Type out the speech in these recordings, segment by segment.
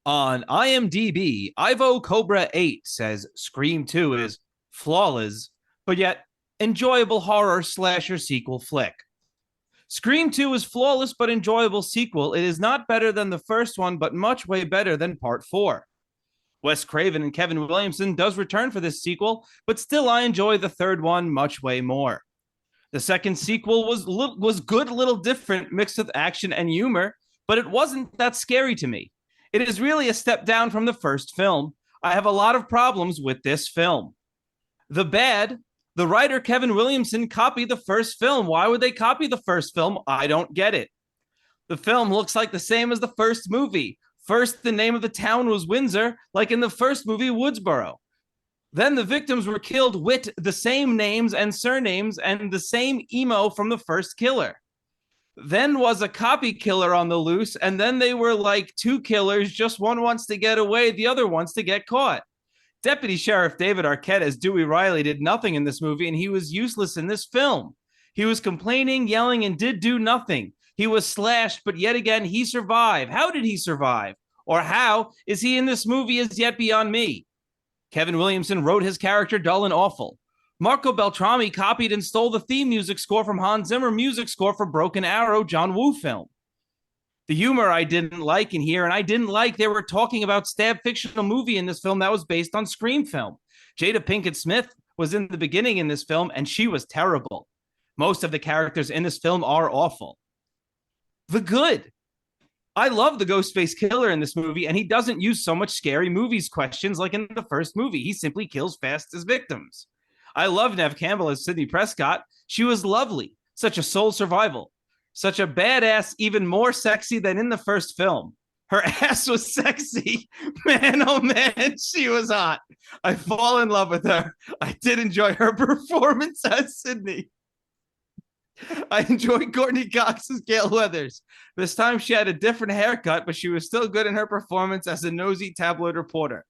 On IMDb, Ivo Cobra 8 says Scream 2 is flawless, but yet enjoyable horror slasher sequel flick. Scream 2 is flawless but enjoyable sequel. It is not better than the first one, but much way better than part 4. Wes Craven and Kevin Williamson does return for this sequel, but still I enjoy the third one much way more. The second sequel was good, a little different, mixed with action and humor, but it wasn't that scary to me. It is really a step down from the first film. I have a lot of problems with this film. The bad, the writer Kevin Williamson copied the first film. Why would they copy the first film? I don't get it. The film looks like the same as the first movie. First, the name of the town was Windsor, like in the first movie, Woodsboro. Then the victims were killed with the same names and surnames and the same emo from the first killer. Then was a copy killer on the loose, and then they were like two killers. Just one wants to get away, the other wants to get caught. Deputy Sheriff David Arquette as Dewey Riley did nothing in this movie, and he was useless in this film. He was complaining, yelling, and did do nothing. He was slashed, but yet again, he survived. How did he survive? Or how is he in this movie is yet beyond me. Kevin Williamson wrote his character dull and awful. Marco Beltrami copied and stole the theme music score from Hans Zimmer music score for Broken Arrow, John Woo film. The humor I didn't like in here, and I didn't like they were talking about stab fictional movie in this film that was based on Scream film. Jada Pinkett Smith was in the beginning in this film, and she was terrible. Most of the characters in this film are awful. The good. I love the Ghostface killer in this movie, and he doesn't use so much scary movies questions like in the first movie. He simply kills fast his victims. I love Neve Campbell as Sidney Prescott. She was lovely, such a soul survival, such a badass, even more sexy than in the first film. Her ass was sexy. Man, oh man, she was hot. I fall in love with her. I did enjoy her performance as Sidney. I enjoyed Courteney Cox as Gale Weathers. This time she had a different haircut, but she was still good in her performance as a nosy tabloid reporter.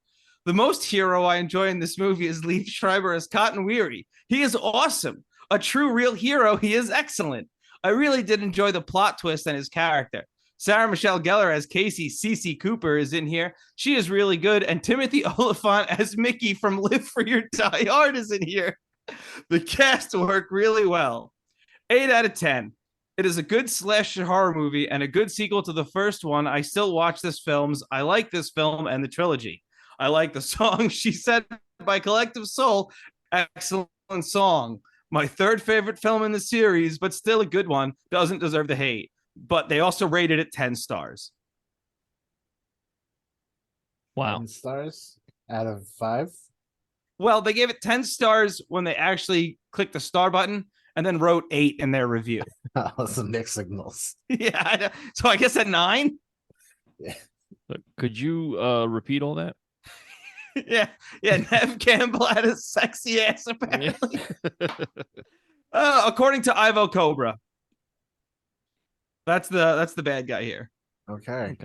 The most hero I enjoy in this movie is Liev Schreiber as Cotton Weary. He is awesome. A true, real hero. He is excellent. I really did enjoy the plot twist and his character. Sarah Michelle Gellar as Casey Cece Cooper is in here. She is really good. And Timothy Oliphant as Mickey from Live for Your Die Hard is in here. The cast worked really well. 8 out of 10. It is a good slasher horror movie and a good sequel to the first one. I still watch this films. I like this film and the trilogy. I like the song She Said by Collective Soul. Excellent song. My third favorite film in the series, but still a good one. Doesn't deserve the hate. But they also rated it 10 stars. Wow. 10 stars out of 5? Well, they gave it 10 stars when they actually clicked the star button and then wrote 8 in their review. Some mixed signals. Yeah. So I guess at 9? Yeah. Could you repeat all that? Yeah. Neve Campbell had a sexy ass, apparently. According to Ivo Cobra. That's the bad guy here. Okay.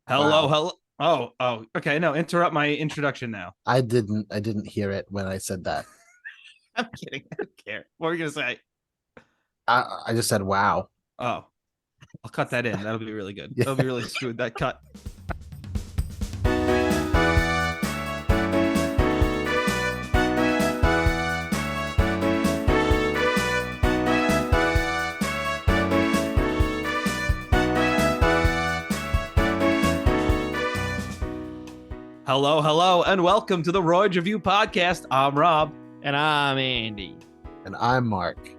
Hello. Wow. Oh, okay. No, interrupt my introduction now. I didn't hear it when I said that. I'm kidding. I don't care. What are you gonna say? I just said wow. Oh, I'll cut that in. That'll be really good. Yeah. That'll be really smooth. That cut. Hello, and welcome to the Royd Review Podcast. I'm Rob. And I'm Andy. And I'm Mark.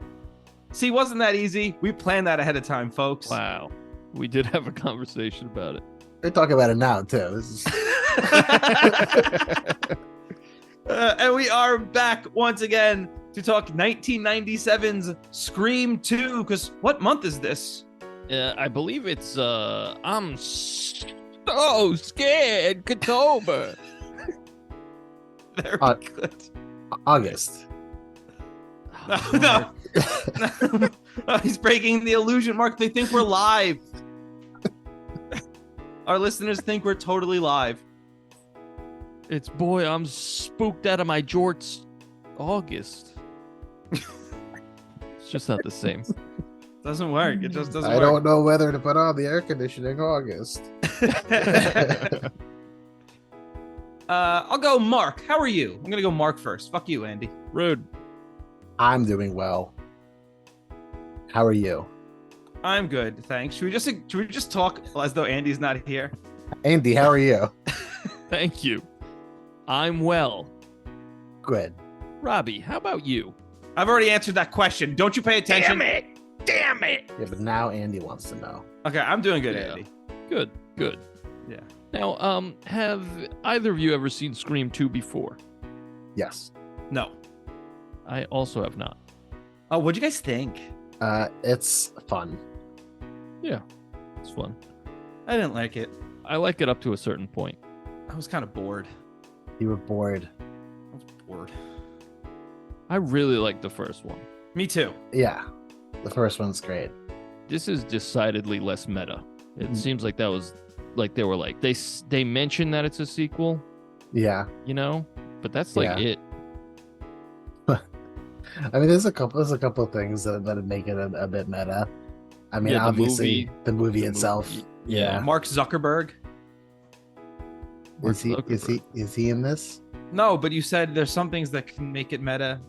See, wasn't that easy? We planned that ahead of time, folks. Wow. We did have a conversation about it. We're talking about it now, too. This is... And we are back once again to talk 1997's Scream 2, because what month is this? I believe it's, I'm so scared, October. Very good. August. No. Oh, he's breaking the illusion, Mark. They think we're live. Our listeners think we're totally live. It's boy, I'm spooked out of my jorts. August. It's just not the same. Doesn't work. It just doesn't I work. don't know whether to put on the air conditioning August. I'll go Mark. How are you? I'm gonna go Mark first. Fuck you, Andy. Rude. I'm doing well. How are you? I'm good, thanks. Should we just talk as though Andy's not here? Andy, how are you? Thank you. I'm well. Good. Robbie, how about you? I've already answered that question. Don't you pay attention? Damn it! Yeah, but now Andy wants to know. Okay, I'm doing good, Yeah. Andy. Good. Yeah. Now, have either of you ever seen Scream 2 before? Yes. No. I also have not. Oh, what'd you guys think? It's fun. Yeah, it's fun. I didn't like it. I like it up to a certain point. I was kind of bored. You were bored. I was bored. I really like the first one. Me too. Yeah. The first one's great. This is decidedly less meta. It seems like that was like they were like they mentioned that it's a sequel, Yeah. you know, but that's like Yeah. it. I mean, there's a couple of things that make it a bit meta. I mean, Yeah, the obviously the movie the itself. movie, Yeah. Mark Zuckerberg. Is he in this? No, but you said there's some things that can make it meta.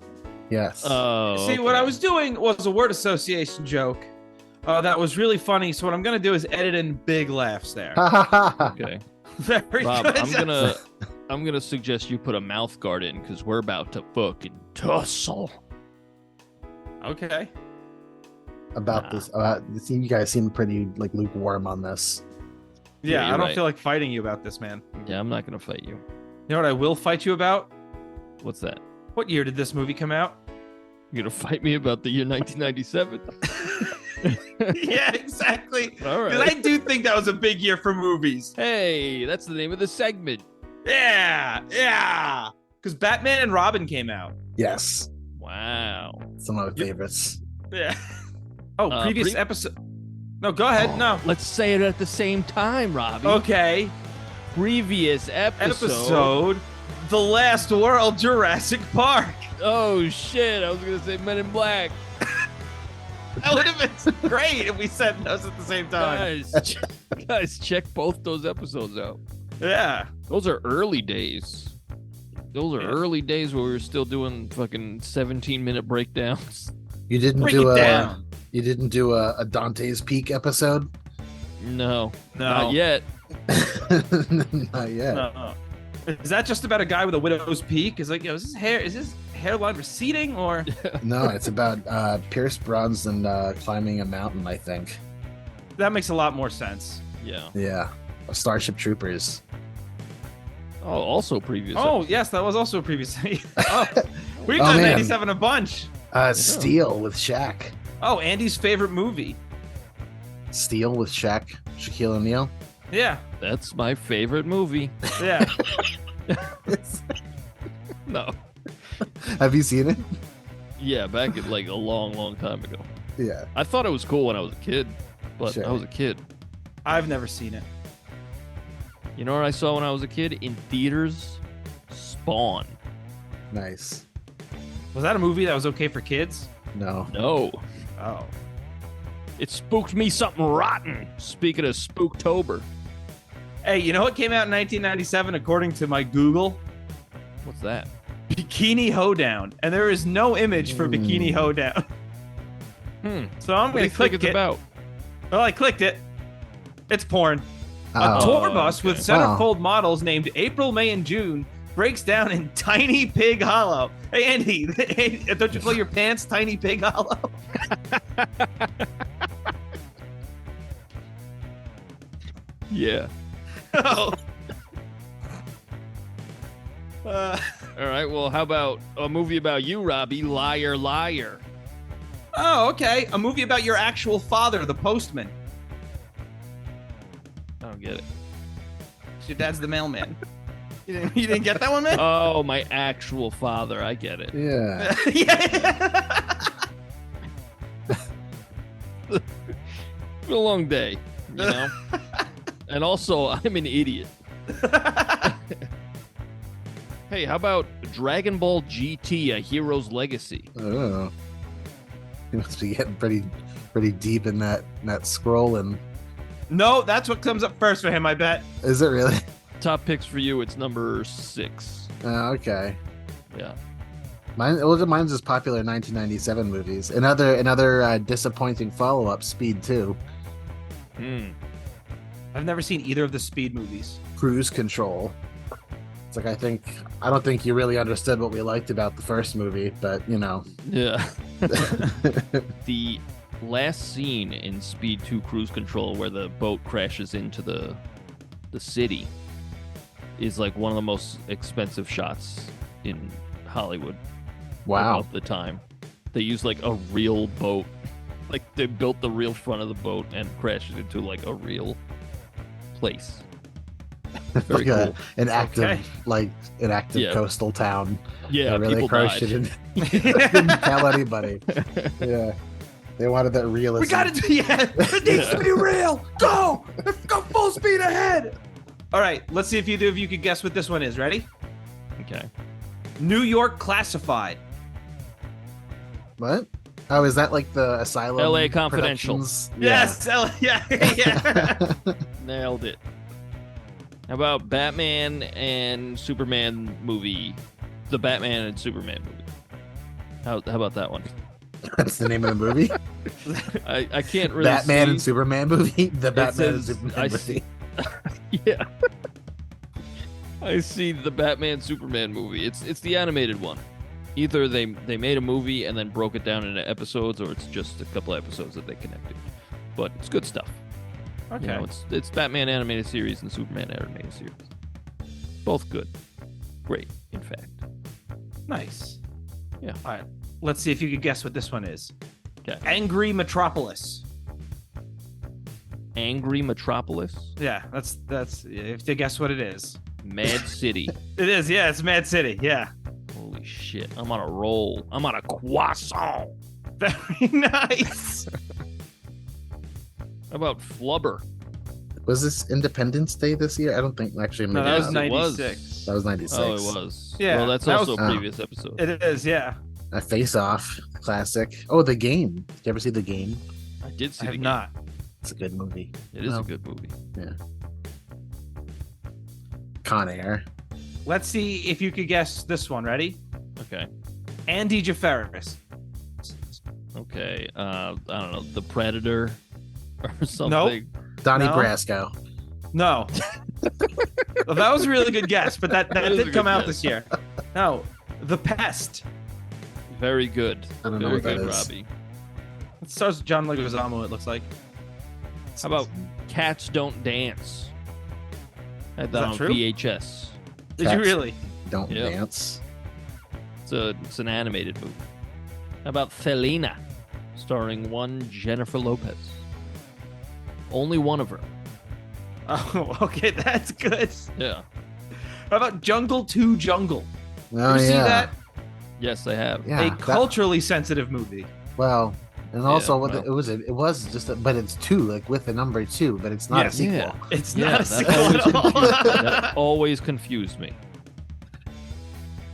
Yes. Oh, See, what I was doing was a word association joke. That was really funny. So what I'm gonna do is edit in big laughs there. okay. Very Rob, good. I'm gonna suggest you put a mouth guard in because we're about to fucking tussle. Okay. About this. You guys seem pretty like lukewarm on this. Yeah, you're I don't right. feel like fighting you about this, man. Yeah, I'm not gonna fight you. You know what I will fight you about? What's that? What year did this movie come out? You're gonna fight me about the year 1997? Yeah, exactly. All Because right. I do think that was a big year for movies. Hey, that's the name of the segment. Yeah. Because Batman and Robin came out. Yes. Wow. Some of my favorites. Yeah. Oh, previous pre- episode. No, go ahead. No. Let's say it at the same time, Robbie. Okay. Previous Episode The Last World Jurassic Park. Oh shit! I was gonna say Men in Black. That would have been great if we said those at the same time. Guys, check both those episodes out. Yeah. Those are early days. Those are Yeah. early days where we were still doing fucking 17-minute breakdowns. You didn't Break do it a down. you didn't do a Dante's Peak episode? No, No. not yet. Not yet. No. Is that just about a guy with a widow's peak? Is like, yo, is his hairline receding or? No, it's about Pierce Brosnan climbing a mountain, I think. That makes a lot more sense. Yeah. Yeah. Starship Troopers. Oh, also previous. Oh, yes, that was also a previous. Oh, we've Oh, done man. 97 a bunch. Steel with Shaq. Oh, Andy's favorite movie. Steel with Shaq. Shaquille O'Neal. Yeah, That's my favorite movie. yeah. No. Have you seen it? Yeah, back at like a long time ago. Yeah. I thought it was cool when I was a kid, but Sure. I was a kid. I've never seen it. You know what I saw when I was a kid in theaters? Spawn. Nice. Was that a movie that was okay for kids? No. No. Oh. It spooked me something rotten. Speaking of Spooktober. Hey, you know what came out in 1997 according to my Google? What's that? Bikini Hoedown. And there is no image for Bikini Hoedown. So I'm What do going you to click think it's it. about? Well, I clicked it. It's porn. Oh. A tour bus okay. with centerfold models named April, May, and June breaks down in Tiny Pig Hollow. Hey, Andy, don't you blow your pants, Tiny Pig Hollow? Yeah. Oh. All right. Well, how about a movie about you, Robbie? Liar, liar. Oh, okay. A movie about your actual father, the postman. I don't get it. Your dad's the mailman. You didn't get that one, man? Oh, my actual father. I get it. Yeah. Yeah. It's been a long day, you know? And also, I'm an idiot. Hey, how about Dragon Ball GT, A Hero's Legacy? Oh. You must be getting pretty deep in that scrolling. No, that's what comes up first for him, I bet. Is it really? Top picks for you, it's number 6. Okay. Yeah. Mine's just popular 1997 movies. Another disappointing follow-up, Speed 2. I've never seen either of the Speed movies. Cruise Control. It's like I don't think you really understood what we liked about the first movie, but you know. Yeah. The last scene in Speed 2 Cruise Control where the boat crashes into the city is like one of the most expensive shots in Hollywood. Wow. Of the time. They used like a real boat. Like they built the real front of the boat and crashed it into like a real place. Very cool. An active coastal town. Yeah, really people crashed died. it didn't tell anybody. Yeah. They wanted that realism. We gotta do, it needs to be real. Go full speed ahead. All right, let's see if either of you could guess what this one is. Ready? Okay. New York Classified. What? Oh, is that like the Asylum? LA Confidential. Productions? Yes. Yeah. Nailed it. How about Batman and Superman movie? The Batman and Superman movie. How about that one? That's the name of the movie? I can't really Batman see. and Superman movie? The Batman and says- Superman I movie. Yeah. I see the Batman Superman movie. It's the animated one. Either they made a movie and then broke it down into episodes, or it's just a couple episodes that they connected. But it's good stuff. Okay. You know, it's Batman animated series and Superman animated series. Both good. Great, in fact. Nice. Yeah. All right. Let's see if you could guess what this one is. Okay. Angry Metropolis. Angry Metropolis. Yeah, that's if you guess what it is. Mad City. It is, yeah, it's Mad City, yeah. Holy shit. I'm on a roll. I'm on a croissant. Very nice. How about Flubber? Was this Independence Day this year? I don't think actually. No, maybe that was not. It was. 96. That was 96. Oh, it was. Yeah, Well, that's that also was- a previous episode. It is, yeah. A Face Off, classic. Oh, The Game. Did you ever see The Game? I did see I have the game. not. It's a good movie. It is No. a good movie. Yeah. Con Air. Let's see if you could guess this one. Ready? Okay. Andy Jafaris. Okay. I don't know. The Predator or something. Donnie No. Brasco. No. Well, that was a really good guess, but that That is a did come good out guess. this year. No. The Pest. Very good. I don't know Very what that good, is. Robbie. It stars with John Leguizamo, it looks like. How about Cats Don't Dance? I had that that on true? VHS. Did you Cats. really? Don't Yeah. Dance. It's an animated movie. How about Felina? Starring one Jennifer Lopez. Only one of her. Oh, okay, that's good. Yeah. How about Jungle 2 Jungle? Oh, You see that? Yes, I have. Yeah. A that- culturally sensitive movie. well, and also Yeah, what well. it was just, but it's 2, like with the number 2, but it's not Yes. a sequel. Yeah. It's Yeah, not a that's sequel always at all. that always confused me.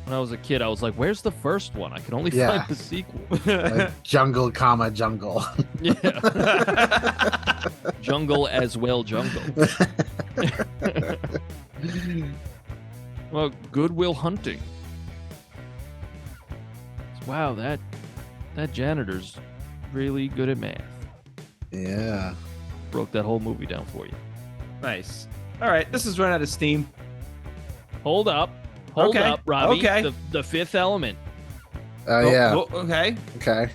When I was a kid, I was like, "Where's the first one? I can only Yeah. find the sequel." Like Jungle, Jungle. Yeah, Jungle as well, Jungle. Well, Goodwill Hunting. Wow, that janitor's really good at math. Yeah. Broke that whole movie down for you. Nice. All right, this is run out of steam. Hold up, Robbie. Okay. The Fifth Element. Oh yeah. Okay. Okay.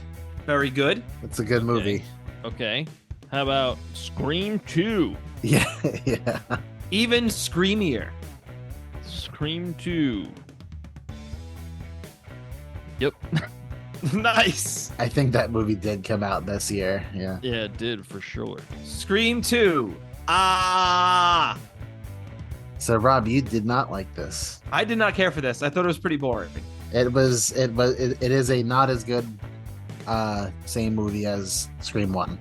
Very good. It's a good movie. Okay. How about Scream 2? Yeah. Yeah. Even screamier. Scream 2. Yep. Nice. I think that movie did come out this year. Yeah. Yeah, it did for sure. Scream 2. Ah. So Rob, you did not like this. I did not care for this. I thought it was pretty boring. It is a not as good same movie as Scream 1.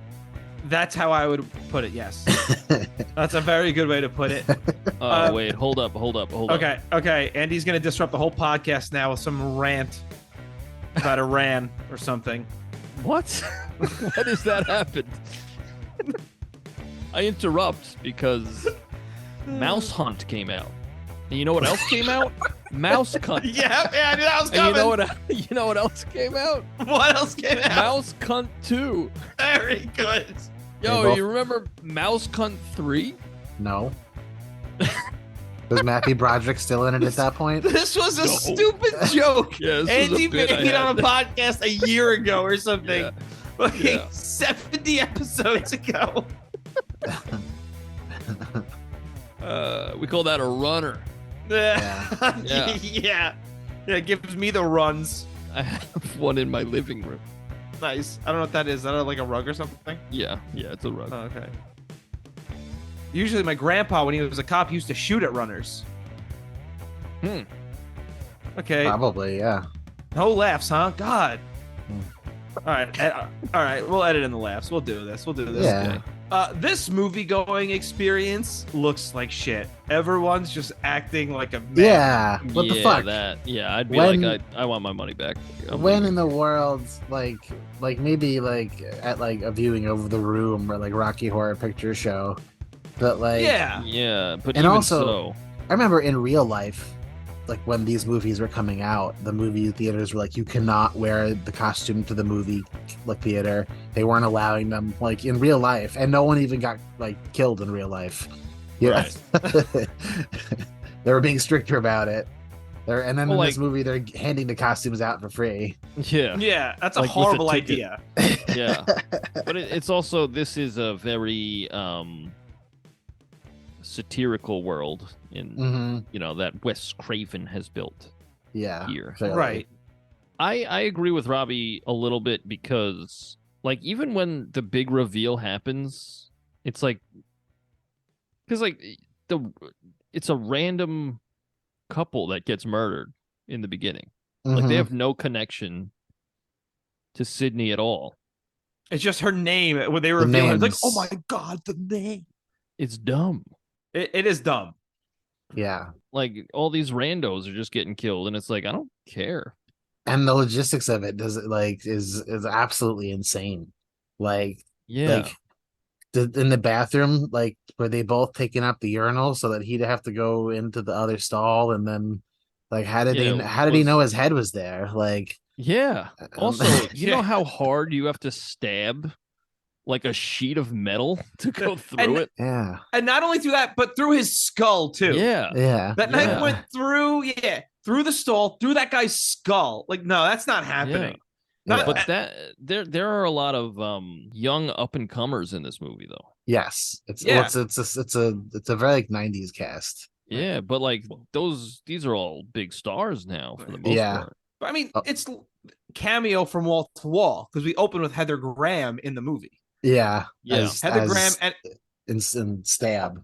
That's how I would put it, yes. That's a very good way to put it. Wait, hold up. Okay. Andy's going to disrupt the whole podcast now with some rant about Iran or something. What? Why does that happen? I interrupt because Mouse Hunt came out. And you know what else came out? Mouse Cunt. Yeah, I knew that was And coming. you know what else came out? What else came out? Mouse Cunt 2. Very good. Yo, you remember Mouse Cunt 3? No. Was Matthew Broderick still in it at that point? This was a stupid joke. Yeah, Andy made it on a podcast a year ago or something. Yeah. Fucking Yeah. 70 episodes ago. We call that a runner. Yeah. Yeah. Yeah. It gives me the runs. I have one in my living room. Nice. I don't know what that is. Is that like a rug or something? Yeah, it's a rug. Oh, okay. Usually my grandpa, when he was a cop, used to shoot at runners. Okay. Probably, yeah. No laughs, huh? God. Hmm. All right. We'll edit in the laughs. We'll do this. Yeah. Okay. This movie-going experience looks like shit. Everyone's just acting like a man. Yeah. What the fuck? I'd be When- I want my money back. When in the world, like maybe like at like a viewing of The Room or like Rocky Horror Picture Show, but like Yeah, but And even also- so, I remember in real life, like when these movies were coming out, the movie theaters were like, you cannot wear the costume to the movie like theater. They weren't allowing them like in real life, and no one even got like killed in real life. Yeah, they were being stricter about it. And then in this movie, they're handing the costumes out for free. yeah, Yeah, that's a Like with the horrible ticket. idea. yeah. But it's also, this is a very satirical world in Hmm. that Wes Craven has built Yeah, here. clearly. Right. I agree with Robbie a little bit because like even when the big reveal happens, it's like because like it's a random couple that gets murdered in the beginning. Like they Mhm. have no connection to Sidney at all. It's just her name when they reveal her. It's like, oh my god, the name. It's dumb. It is dumb. Yeah, Like all these randos are just getting killed, and it's like I don't care. and the logistics of it does it like is absolutely insane. Like Yeah, in the bathroom, like were they both taking up the urinal so that he'd have to go into the other stall, and then like how did he know his head was there? Like yeah. Also, you Yeah. know how hard you have to stab like a sheet of metal to go through And- it? yeah, And not only through that, but through his skull too. Yeah. yeah, That Yeah. knife went through the stall, through that guy's skull. Like, no, that's not happening. Not- But that there are a lot of young up and comers in this movie though. yes. It's Yeah. it's a very like 90s cast. Yeah, but like these are all big stars now for the most Yeah. part. I mean, Oh. it's cameo from wall to wall because we open with Heather Graham in the movie. Yeah, Yeah. Heather Graham and in Stab.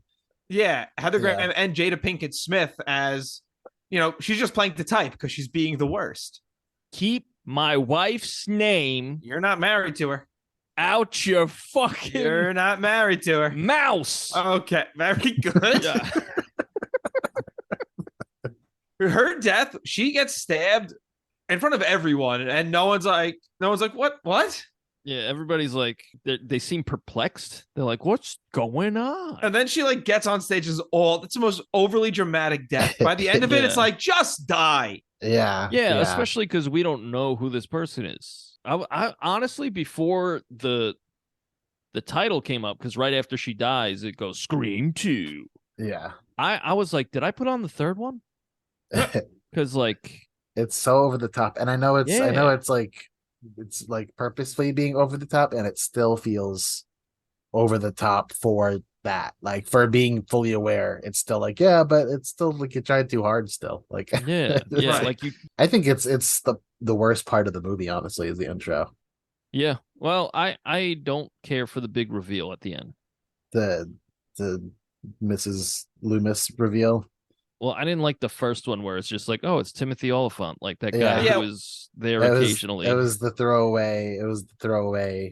Heather Graham Yeah. and Jada Pinkett Smith as she's just playing the type because she's being the worst. Keep my wife's name You're not married to her. out your fucking You're not married to her. mouse. Okay, very good. Yeah. Her death, she gets stabbed in front of everyone, and no one's like, what? Yeah, everybody's like they seem perplexed. They're like, what's going on? And then she like gets on stage as it's the most overly dramatic death. By the end of it, it's Yeah. like just die. Yeah, Yeah, especially because we don't know who this person is. I honestly, before the title came up, because right after she dies, it goes Scream 2. yeah. I was like, did I put on the third one? Because like, It's so over the top, and I know Yeah. it's like purposefully being over the top, and it still feels over the top for that. Like for being fully aware, it's still like but it's still like you tried too hard. Still, like yeah, Right. like you, I think it's the worst part of the movie. Honestly, is the intro. yeah. Well, I don't care for the big reveal at the end. The Mrs. Loomis reveal. Well, I didn't like the first one where it's just like, oh, it's Timothy Oliphant, like that guy Yeah. who was there It was- occasionally. It was the throwaway.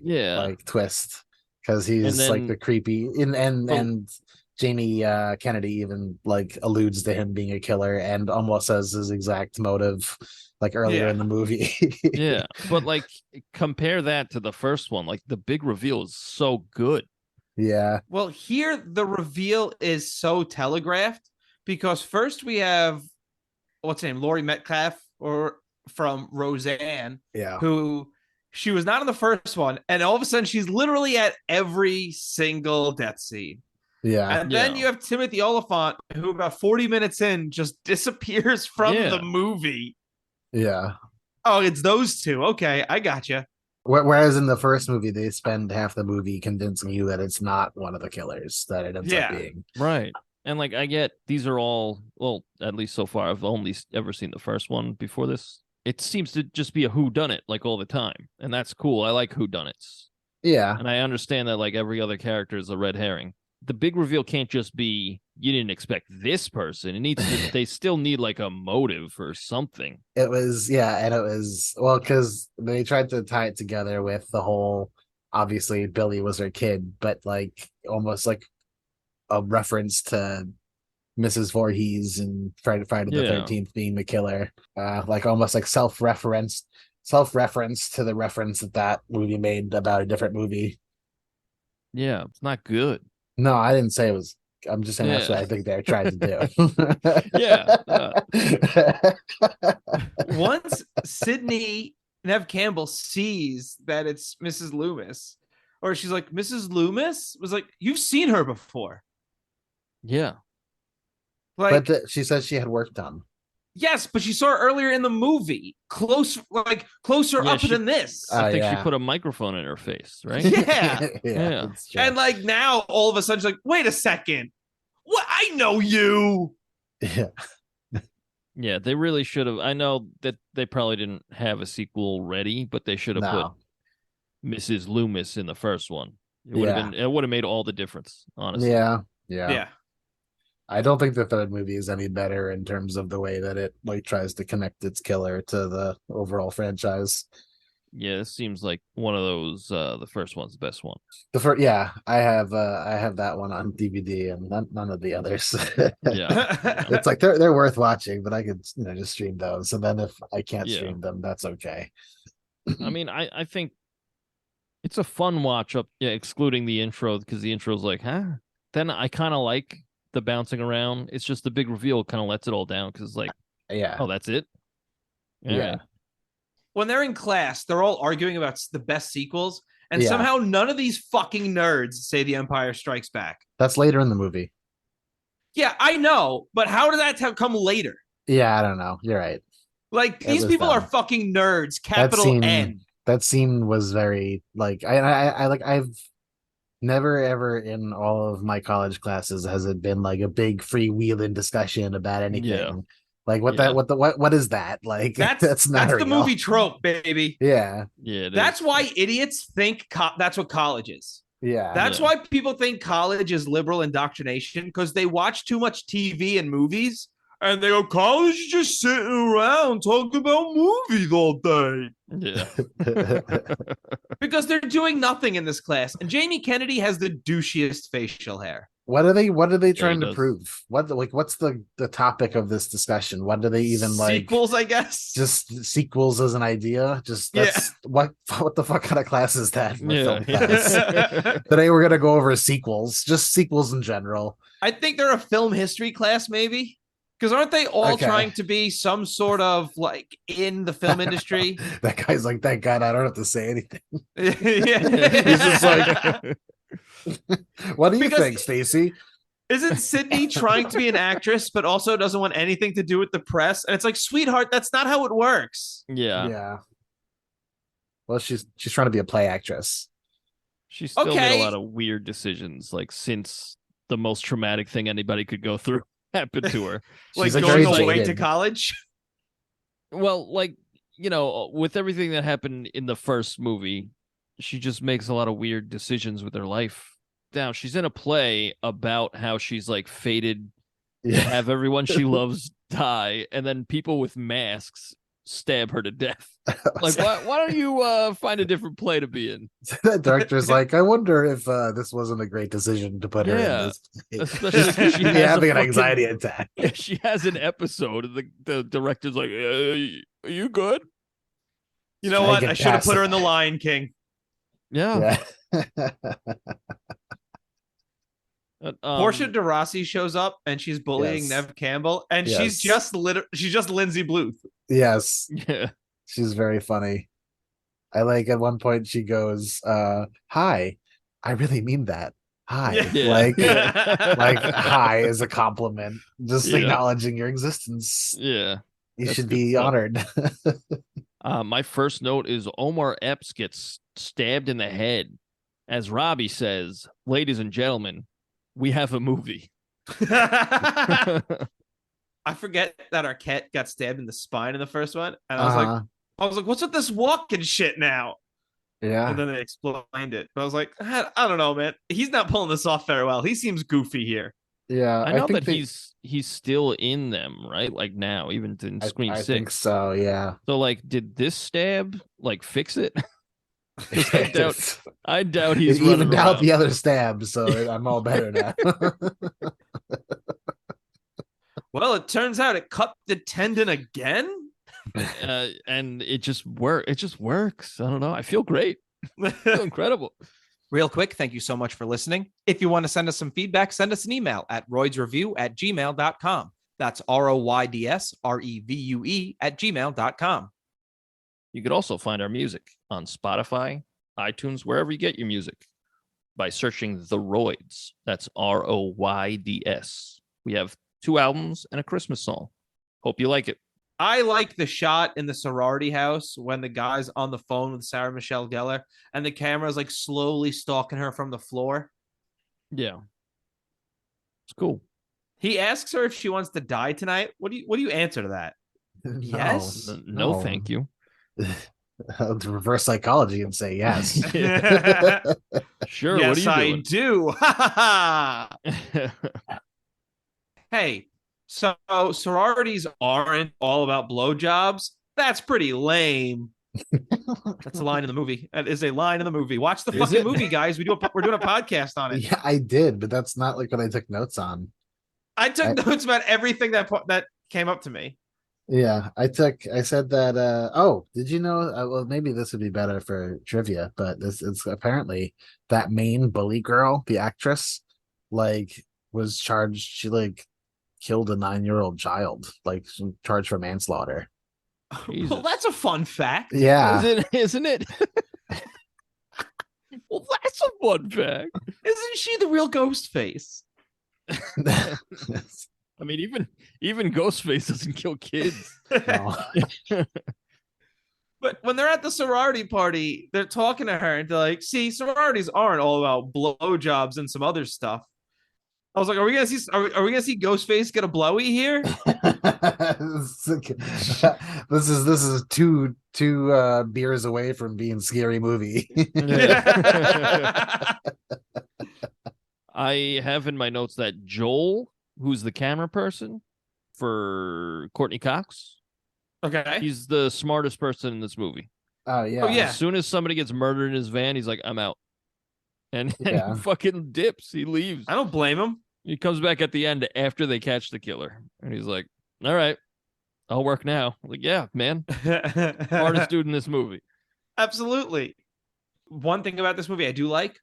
Yeah. like twist because he's And like then- the creepy and Jamie Kennedy even like alludes to him being a killer and almost says his exact motive like earlier Yeah. in the movie. Yeah, but like compare that to the first one. Like the big reveal is so good. Yeah. Well, here the reveal is so telegraphed because first we have what's her name, Laurie Metcalf, or from Roseanne, Yeah. who she was not in the first one, and all of a sudden she's literally at every single death scene. Yeah. And then you have Timothy Oliphant, who about 40 minutes in just disappears from the movie. Yeah. Oh, it's those two. Okay, I gotcha. Whereas in the first movie, they spend half the movie convincing you that it's not one of the killers that it ends up being. Right. And like, I get these are all, well, at least so far, I've only ever seen the first one before this. It seems to just be a whodunit like all the time. And that's cool. I like whodunits. Yeah. And I understand that like every other character is a red herring. The big reveal can't just be you didn't expect this person. It needs to, they still need like a motive or something. It was, yeah, and it was, well, because they tried to tie it together with the whole, obviously Billy was her kid, but like almost like a reference to Mrs. Voorhees and Friday the 13th being the killer. Like almost like self-reference to the reference that movie made about a different movie. Yeah, it's not good. No, I didn't say it was. I'm just saying that's what I think they're trying to do. Once Sidney Neve Campbell sees that it's Mrs. Loomis, or she's like, Mrs. Loomis was like, you've seen her before. Yeah. Like, but she said she had work done. Yes, but she saw her earlier in the movie, closer up than this. I think she put a microphone in her face, right? Yeah. And like now, all of a sudden, she's like, "Wait a second, what? I know you." Yeah. Yeah, they really should have. I know that they probably didn't have a sequel ready, but they should have put Mrs. Loomis in the first one. It would have been. It would have made all the difference, honestly. Yeah. I don't think the third movie is any better in terms of the way that it like tries to connect its killer to the overall franchise. Yeah, this seems like one of those. The first one's the best one. The first, I have that one on DVD and none of the others. It's like they're worth watching, but I could just stream those. And then if I can't stream them, that's okay. I mean, I think it's a fun watch up, excluding the intro because the intro's like, huh? Then I kind of like the bouncing around. It's just the big reveal kind of lets it all down because it's like, oh, that's it. Yeah. When they're in class, they're all arguing about the best sequels, and somehow none of these fucking nerds say The Empire Strikes Back. That's later in the movie. Yeah, I know, but how did that come later? Yeah, I don't know. You're right. Like these people are fucking nerds. Capital N. That scene was very like I've never ever in all of my college classes has it been like a big freewheeling discussion about anything. Yeah. Like what is that? Like that's the movie trope, baby. Yeah. That's why idiots think that's what college is. Yeah. That's why people think college is liberal indoctrination because they watch too much TV and movies and they go, college is just sitting around talking about movies all day. Yeah. Because they're doing nothing in this class. And Jamie Kennedy has the douchiest facial hair. What are they trying to prove? What's the topic of this discussion? What do they even like? Sequels, I guess. Just sequels as an idea. What the fuck kind of class is that? Film class? Today we're gonna go over sequels, just sequels in general. I think they're a film history class, maybe. Because aren't they all trying to be some sort of like in the film industry? That guy's like, thank God I don't have to say anything. He's just like, what do you think, Stacey? Isn't Sidney trying to be an actress, but also doesn't want anything to do with the press? And it's like, sweetheart, that's not how it works. Yeah. Well, she's trying to be a play actress. She still made a lot of weird decisions, like since the most traumatic thing anybody could go through happened to her. Like going away to college? Well, like, with everything that happened in the first movie, she just makes a lot of weird decisions with her life. Now, she's in a play about how she's like fated to have everyone she loves die, and then people with masks stab her to death. Like, why don't you find a different play to be in? The director's like, I wonder if this wasn't a great decision to put her in this. Especially because she has having an anxiety attack. She has an episode, and the director's like, are you good? You know what? I should have put her in The Lion King. Yeah. Portia de Rossi shows up and she's bullying Neve Campbell, and she's just Lindsay Bluth. Yes. Yeah. She's very funny. I like at one point she goes, hi, I really mean that. Hi. Yeah. Like hi is a compliment. Just acknowledging your existence. Yeah. You should be honored. My first note is Omar Epps gets stabbed in the head. As Robbie says, ladies and gentlemen, we have a movie. I forget that Arquette got stabbed in the spine in the first one. And I was like, what's with this walking shit now? Yeah. And then they explained it. But I was like, I don't know, man. He's not pulling this off very well. He seems goofy here. Yeah. I know that he's still in them, right? Like now, even in Scream 6. I think so, yeah. So like, did this stab like fix it? I doubt he's it evened out the other stabs, so I'm all better now. Well, it turns out it cut the tendon again. And it just works. I don't know. I feel great. I feel incredible. Real quick, thank you so much for listening. If you want to send us some feedback, send us an email at roydsreview@gmail.com. That's ROYDSREVUE@gmail.com. You could also find our music on Spotify, iTunes, wherever you get your music by searching The Royds. That's ROYDS. We have 2 albums and a Christmas song. Hope you like it. I like the shot in the sorority house when the guy's on the phone with Sarah Michelle Gellar and the camera's like slowly stalking her from the floor. Yeah. It's cool. He asks her if she wants to die tonight. What do you answer to that? No, yes? No, thank you. I'll reverse psychology and say yes. Sure. Yes, what are you doing? I do. Hey, so sororities aren't all about blowjobs. That's pretty lame. That's a line in the movie. That is a line in the movie. Watch the fucking movie, guys. We're doing a podcast on it. Yeah, I did, but that's not like what I took notes on. I took notes about everything that came up to me. Yeah, I said that, did you know, well, maybe this would be better for trivia, but it's apparently that main bully girl, the actress, like, was charged, she, like, killed a 9-year-old child, like, charged for manslaughter. Well, that's a fun fact. Yeah. Isn't it? Well, that's a fun fact. Isn't she the real Ghostface? I mean, even Ghostface doesn't kill kids. No. But when they're at the sorority party, they're talking to her and they're like, see, sororities aren't all about blowjobs and some other stuff. I was like, are we gonna see Ghostface get a blowy here? This is two beers away from being scary movie. I have in my notes that Joel, who's the camera person for Courteney Cox, okay, he's the smartest person in this movie. Oh yeah. As soon as somebody gets murdered in his van, he's like, I'm out. And he fucking dips. He leaves. I don't blame him. He comes back at the end after they catch the killer. And he's like, all right, I'll work now. I'm like, yeah, man. Smartest dude in this movie. Absolutely. One thing about this movie I do like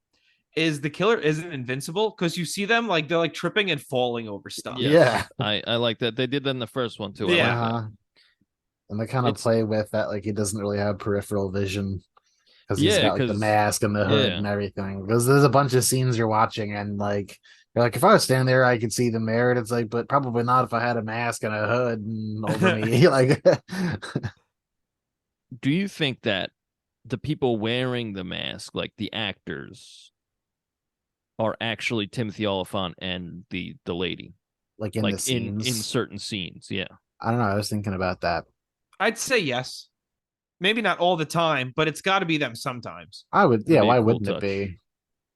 is the killer isn't invincible, because you see them like they're like tripping and falling over stuff. Yeah. I like that. They did that in the first one too. Yeah. And they kind of play with that, like he doesn't really have peripheral vision because he's got like the mask and the hood and everything. Because there's a bunch of scenes you're watching and like you're like, if I was standing there, I could see them there. And it's like, but probably not if I had a mask and a hood and over me. Like, do you think that the people wearing the mask, like the actors, are actually Timothy Oliphant and the lady? Like in the scenes? In certain scenes, yeah. I don't know. I was thinking about that. I'd say yes. Maybe not all the time, but it's got to be them sometimes. I would, yeah. Why wouldn't it be?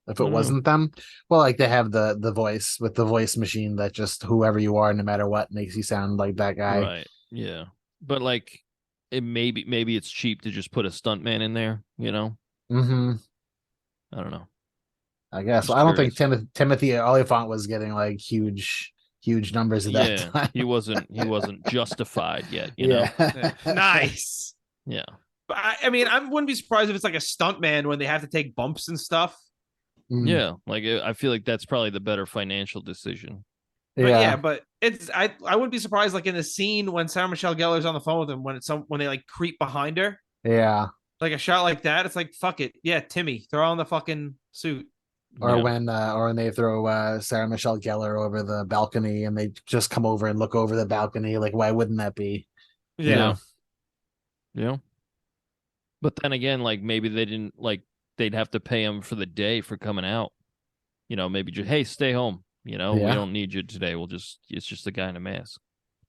If it wasn't them, well, like they have the voice with the voice machine that just whoever you are, no matter what, makes you sound like that guy. Right. Yeah. But like, it maybe it's cheap to just put a stuntman in there. You know. Mm-hmm. I don't know. I guess. Well, I don't think Timothy Oliphant was getting like huge numbers at that time. He wasn't justified yet. You know. Nice. Yeah. But I mean, I wouldn't be surprised if it's like a stuntman when they have to take bumps and stuff. Mm. Yeah, like I feel like that's probably the better financial decision. But Yeah. but it's I wouldn't be surprised like in the scene when Sarah Michelle Gellar's on the phone with him when they like creep behind her, Yeah. like a shot like that. It's like fuck it, yeah, Timmy, throw on the fucking suit. Or Yeah. when they throw Sarah Michelle Gellar over the balcony and they just come over and look over the balcony. Like, why wouldn't that be? You Yeah. know? Yeah. But then again, like maybe they didn't like they'd have to pay him for the day for coming out. Maybe just hey, stay home. We Yeah. don't need you today. It's just a guy in a mask.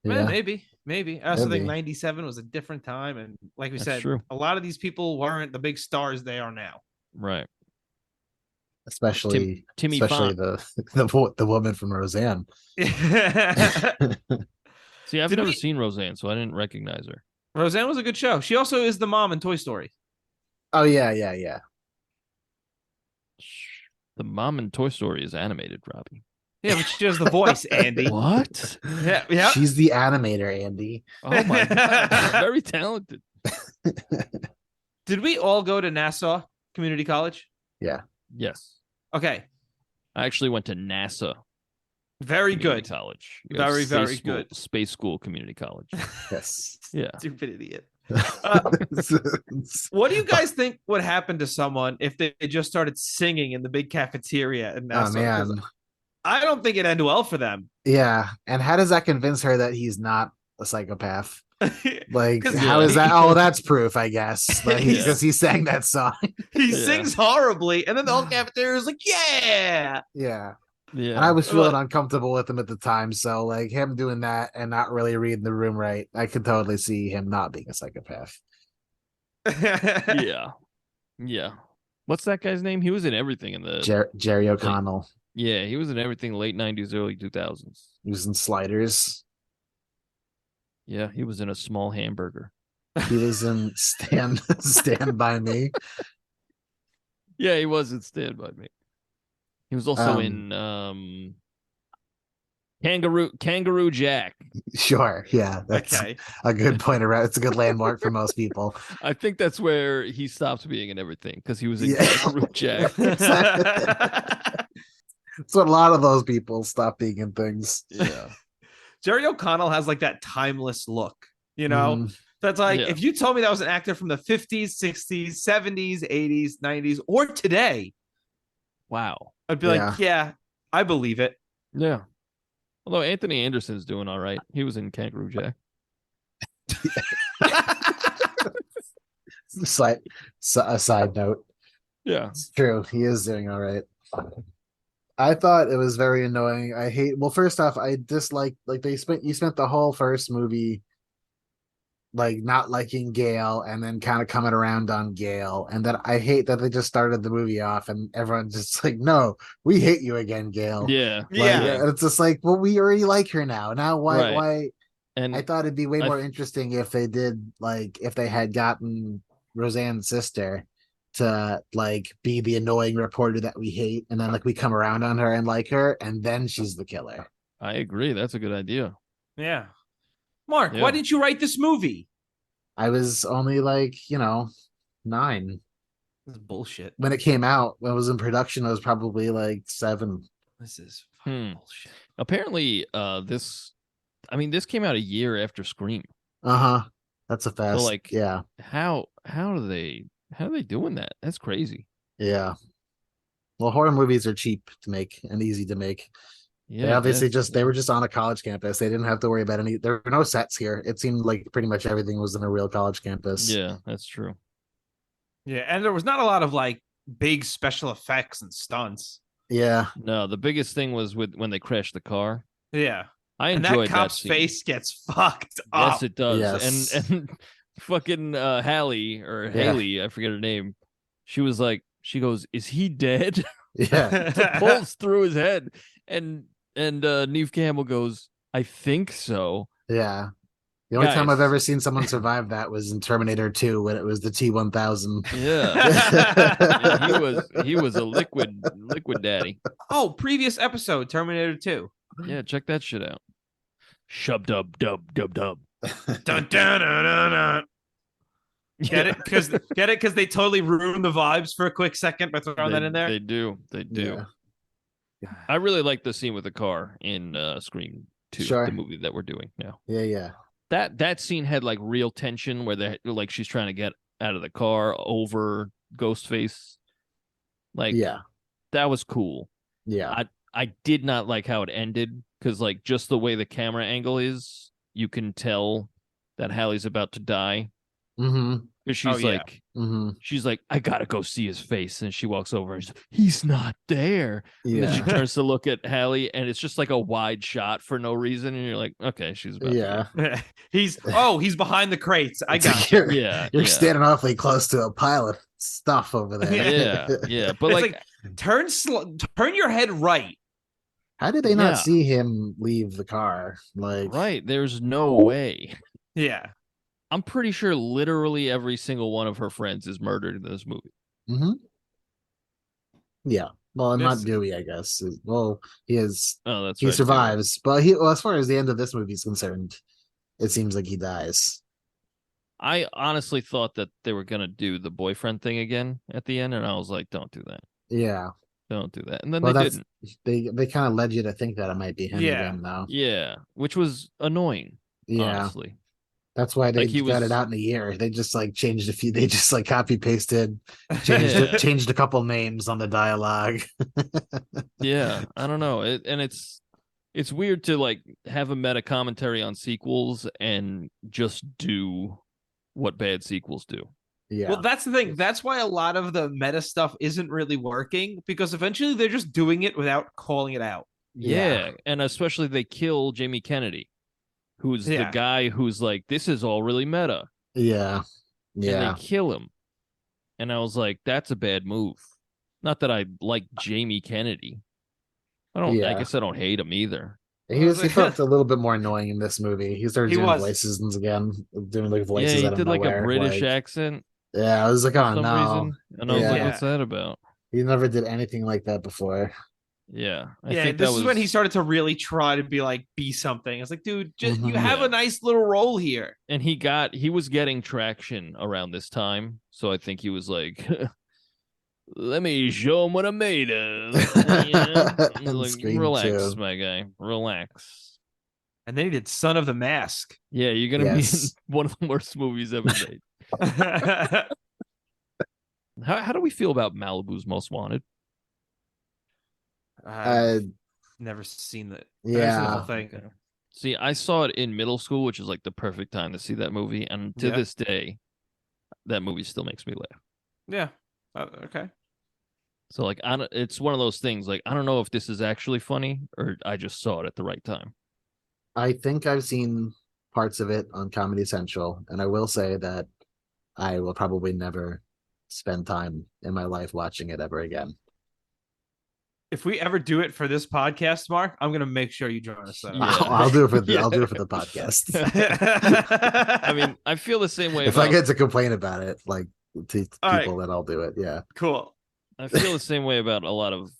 Man, Yeah. maybe. I also think Maybe. 97 was a different time. And like we That's said, true. a lot of these people weren't the big stars they are now. Right. Especially Timmy especially Font. the woman from Roseanne. See, I've Did never we- seen Roseanne, so I didn't recognize her. Roseanne was a good show. She also is the mom in Toy Story. Oh yeah. The mom in Toy Story is animated, Robbie. Yeah, but she does the voice, Andy. What? Yeah. She's the animator, Andy. Oh my god, very talented. Did we all go to Nassau Community College? Yeah. Yes, Okay. I actually went to NASA. Very Community good. College. Very, Space very school, good. Space School Community College. Yes. Yeah. Stupid idiot. What do you guys think would happen to someone if they just started singing in the big cafeteria in Oh Nassau? 'Cause man. I don't think it'd end well for them. Yeah. And how does that convince her that he's not a psychopath? Like, 'Cause how is that? Oh, that's proof, I guess. Like, Yeah. because he sang that song. He Yeah. sings horribly, and then the whole cafeteria is like, yeah. Yeah. Yeah. And I was feeling But- uncomfortable with him at the time. So, like, him doing that and not really reading the room right, I could totally see him not being a psychopath. Yeah. Yeah. What's that guy's name? He was in everything in the Jerry O'Connell. Yeah, he was in everything late 90s, early 2000s. He was in Sliders. Yeah, he was in A Small Hamburger. He was in Stand By Me. Yeah, he was in Stand By Me. He was also in Kangaroo Jack. Sure. Yeah. That's Okay. a good point around. It's a good landmark for most people. I think that's where he stopped being in everything because he was in Yeah. Kangaroo Jack. It's what a lot of those people stop being in things. Yeah. Jerry O'Connell has like that timeless look, you know? Mm, That's like, Yeah. if you told me that was an actor from the 50s, 60s, 70s, 80s, 90s, or today, Wow. I'd be like, yeah, I believe it. Yeah. Although Anthony Anderson's doing all right. He was in Kangaroo Jack. a side note. Yeah. It's true. He is doing all right. I thought it was very annoying. Well, first off, I dislike like you spent the whole first movie like not liking Gale and then kind of coming around on Gale. And then I hate that they just started the movie off and everyone's just like, no, we hate you again, Gale. Yeah. Like, Yeah. and it's just like, well, we already like her now. Now Right. why And I thought it'd be way I- more interesting if they did like if they had gotten Roseanne's sister to like be the annoying reporter that we hate, and then like we come around on her and like her, and then she's the killer. I agree. That's a good idea. Yeah. Mark, Yeah. why didn't you write this movie? I was only like, 9 This is bullshit. when it came out. When it was in production, I was probably like 7. This is fucking bullshit. Apparently, this came out a year after Scream. Uh-huh. That's a fast. like- yeah. How are they doing that? That's crazy. Yeah. Well, horror movies are cheap to make and easy to make. Yeah. They obviously yeah. they were just on a college campus. They didn't have to worry about there were no sets here. It seemed like pretty much everything was in a real college campus. Yeah, that's true. Yeah, and there was not a lot of like big special effects and stunts. Yeah. No, the biggest thing was when they crashed the car. Yeah. I And enjoyed that cop's scene. face gets fucked up. Yes, it does. Yes. And fucking Hallie or Yeah. Haley, I forget her name. She goes, "Is he dead?" Yeah. Pulls through his head, and Neve Campbell goes, "I think so." Yeah. The only time Guys. I've ever seen someone survive that was in Terminator 2 when it was the T-1000. Yeah. He was a liquid daddy. Oh, previous episode, Terminator 2. Yeah, check that shit out. Shub dub dub dub dub. Dun, dun, dun, dun, dun. Get it? Because they totally ruined the vibes for a quick second by throwing that in there. They do. Yeah. I really like the scene with the car in Scream 2, Sure. the movie that we're doing now. Yeah. That scene had like real tension where they like she's trying to get out of the car over Ghostface. Like Yeah. that was cool. Yeah. I did not like how it ended because like just the way the camera angle is, you can tell that Hallie's about to die. Mm-hmm. Because she's like, she's like, I gotta go see his face, and she walks over and she's like, he's not there. And then she turns to look at Hallie, and it's just like a wide shot for no reason, and you're like, okay, she's about to die. he's behind the crates. I got you. You're yeah. standing awfully close to a pile of stuff over there. Yeah. But like turn your head right. How did they not see him leave the car? Like, right? There's no way. Yeah. I'm pretty sure literally every single one of her friends is murdered in this movie. Mm-hmm. Yeah. Well, not Dewey, I guess. Well, he is. Oh, that's he right. Survives, but as far as the end of this movie is concerned, it seems like he dies. I honestly thought that they were gonna do the boyfriend thing again at the end, and I was like, "Don't do that." Yeah. Don't do that. And then they didn't. They kind of led you to think that it might be him again, though. Yeah, which was annoying. Yeah. Honestly. That's why they got it out in a year. They just like changed a few. They just like copy pasted, changed a couple names on the dialogue. Yeah, I don't know. It's weird to like have a meta commentary on sequels and just do what bad sequels do. Yeah. Well, that's the thing. That's why a lot of the meta stuff isn't really working because eventually they're just doing it without calling it out. Yeah, and especially they kill Jamie Kennedy, who's the guy who's like, this is all really meta. Yeah. And they kill him. And I was like, that's a bad move. Not that I like Jamie Kennedy. I guess I don't hate him either. He felt a little bit more annoying in this movie. He started doing voices again, doing like voices. Yeah, he did like a British accent. Yeah, I was like, oh no. Reason. And I was like, what's that about? He never did anything like that before. Yeah. I think this is when he started to really try to be something. It's like, dude, just you have a nice little role here. And he was getting traction around this time. So I think he was like, let me show him what I'm made of. Like, relax, my guy. Relax. And then he did Son of the Mask. Yeah, you're going to be in one of the worst movies ever made. How do we feel about Malibu's Most Wanted? I've never seen that. Yeah. The whole thing. Okay. See, I saw it in middle school, which is like the perfect time to see that movie. And to this day, that movie still makes me laugh. Yeah. Okay. So like, it's one of those things. Like, I don't know if this is actually funny or I just saw it at the right time. I think I've seen parts of it on Comedy Central, and I will say that I will probably never spend time in my life watching it ever again. If we ever do it for this podcast, Mark, I'm gonna make sure you join us. I'll do it for I'll do it for the podcast. I mean, I feel the same way. If I get to complain about it, like to people, then I'll do it. Yeah, cool. I feel the same way about a lot of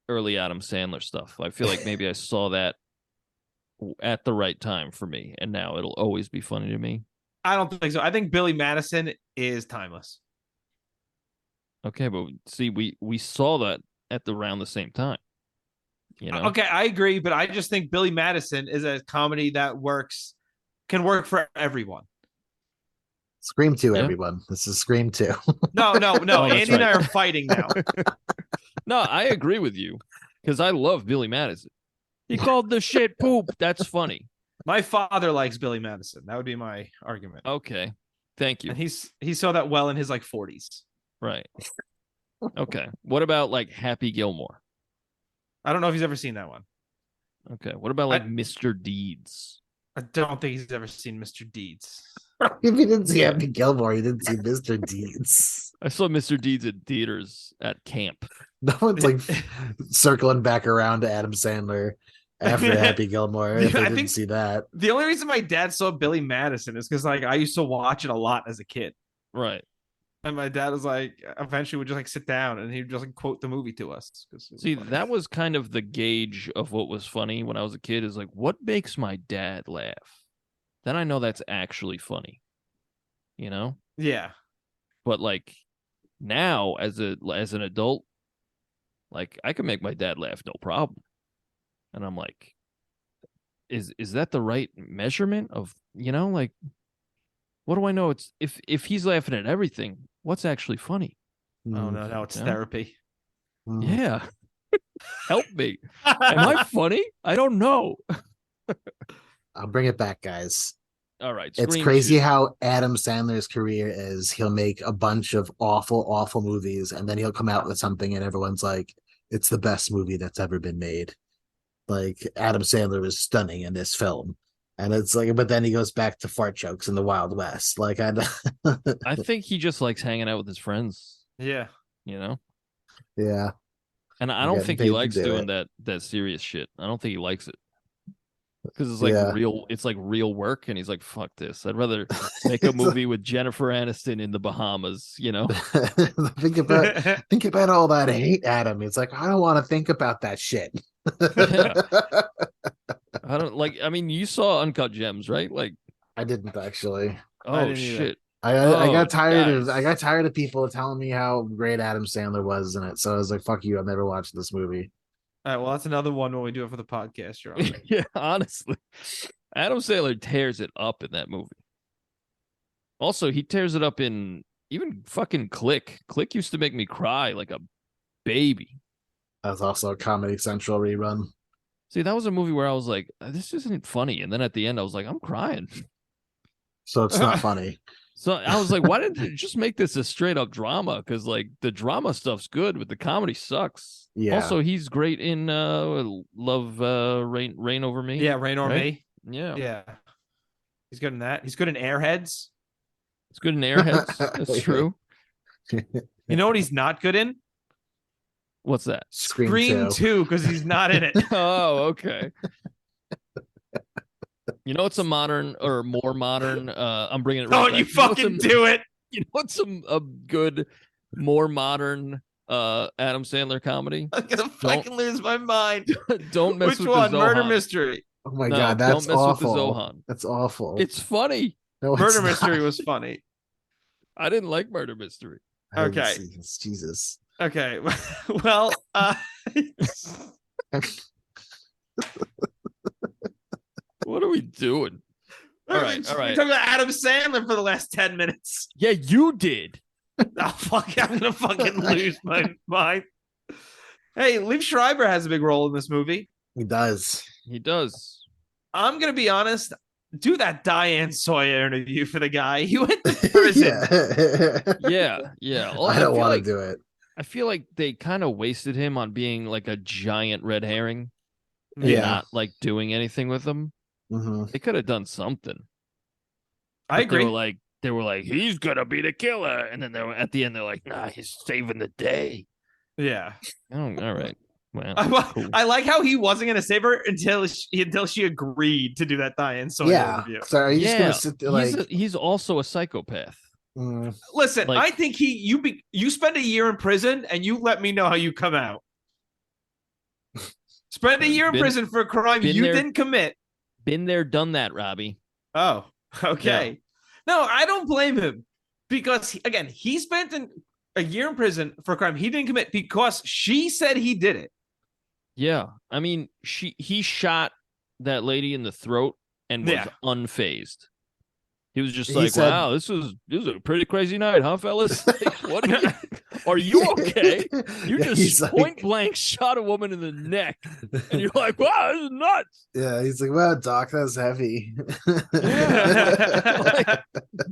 early Adam Sandler stuff. I feel like maybe I saw that at the right time for me, and now it'll always be funny to me. I don't think so. I think Billy Madison is timeless. Okay, but see, we saw that at around the same time. You know? Okay, I agree, but I just think Billy Madison is a comedy that can work for everyone. Scream 2, everyone. This is Scream 2. No. Andy and I are fighting now. No, I agree with you because I love Billy Madison. He called the shit poop. That's funny. My father likes Billy Madison. That would be my argument. Okay, thank you. And he saw that well in his like 40s. Right. Okay. What about like Happy Gilmore? I don't know if he's ever seen that one. Okay. What about like Mr. Deeds? I don't think he's ever seen Mr. Deeds. If you didn't see Happy Gilmore, you didn't see Mr. Deeds. I saw Mr. Deeds at theaters at camp. No one's like circling back around to Adam Sandler after Happy Gilmore. If they didn't see that. The only reason my dad saw Billy Madison is because like I used to watch it a lot as a kid. Right. And my dad was like, eventually would just like sit down and he'd just like quote the movie to us. See, that was kind of the gauge of what was funny when I was a kid is like, what makes my dad laugh? Then I know that's actually funny. You know? Yeah. But like now, as an adult, like I can make my dad laugh no problem, and I'm like, is that the right measurement of like what do I know? It's if he's laughing at everything, what's actually funny? Oh no, no, it's Yeah. therapy. Yeah, help me. Am I funny? I don't know. I'll bring it back, guys. All right, It's Scream crazy 2. how Adam Sandler's career is. He'll make a bunch of awful, awful movies, and then he'll come out with something, and everyone's like, "It's the best movie that's ever been made." Like Adam Sandler is stunning in this film, and it's like, but then he goes back to fart jokes in the Wild West. Like I think he just likes hanging out with his friends. Yeah. yeah, And I I'm don't getting think he paid to likes do doing it. that serious shit. I don't think he likes it. Because it's like Yeah. real work, and he's like, fuck this. I'd rather make a movie with Jennifer Aniston in the Bahamas, think about all that hate, Adam. It's like I don't want to think about that shit. Yeah. I mean, you saw Uncut Gems, right? Like, I didn't actually. oh didn't either. shit. I got tired guys. of I got tired of people telling me how great Adam Sandler was in it. So I was like, "Fuck you! I've never watched this movie." All right, well, that's another one when we do it for the podcast, Your Honor. Yeah, honestly. Adam Sandler tears it up in that movie. Also, he tears it up in even fucking Click. Click used to make me cry like a baby. That's also a Comedy Central rerun. See, that was a movie where I was like, this isn't funny. And then at the end, I was like, I'm crying. So it's not funny. So I was like, why didn't you just make this a straight up drama? Because like the drama stuff's good, but the comedy sucks. Yeah. Also, he's great in Love Rain Over Me. Yeah, Rain on right? Me. Yeah. Yeah. He's good in that. He's good in Airheads. It's good in Airheads. That's true. You know what he's not good in? What's that? Scream 2, because he's not in it. Oh, okay. You know what's a modern or more modern? I'm bringing it. Don't you fucking do it. You know what's a good, more modern Adam Sandler comedy? I'm gonna fucking lose my mind. Don't mess Which with one? the Zohan. Murder Mystery. Oh my No, god, that's don't mess awful. with the Zohan. That's awful. It's funny. No, it's Murder not. Mystery was funny. I didn't like Murder Mystery. I didn't Okay. see this. Jesus. Okay. Well, What are we doing? All right. We're talking about Adam Sandler for the last 10 minutes. Yeah, you did. Oh, fuck. I'm gonna fucking lose my mind. Hey, Liev Schreiber has a big role in this movie. He does. He does. I'm gonna be honest. Do that Diane Sawyer interview for the guy. He went to prison. Yeah. Well, I don't feel want like- to do it. I feel like they kind of wasted him on being like a giant red herring and Yeah. not like doing anything with him. hmm They could have done something. I But agree. They were like, he's gonna be the killer, and then at the end they're like, nah, he's saving the day. Yeah. Oh, all right. Well, cool. I like how he wasn't going to save her until she agreed to do that Diane Sawyer interview. So are you just gonna sit there like? he's also a psychopath. Listen, Like- I think you spend a year in prison and you let me know how you come out. Spend a year in prison for a crime you didn't commit. Been there, done that, Robbie. Oh, okay. No, I don't blame him because again, he spent a year in prison for a crime he didn't commit because she said he did it. Yeah, I mean, he shot that lady in the throat and was unfazed. He was just like, "Wow, this was a pretty crazy night, huh, fellas? Like, what are you okay? You just point blank shot a woman in the neck, and you're like, wow, this is nuts." Yeah, he's like, "Wow, Doc, that's heavy." Like,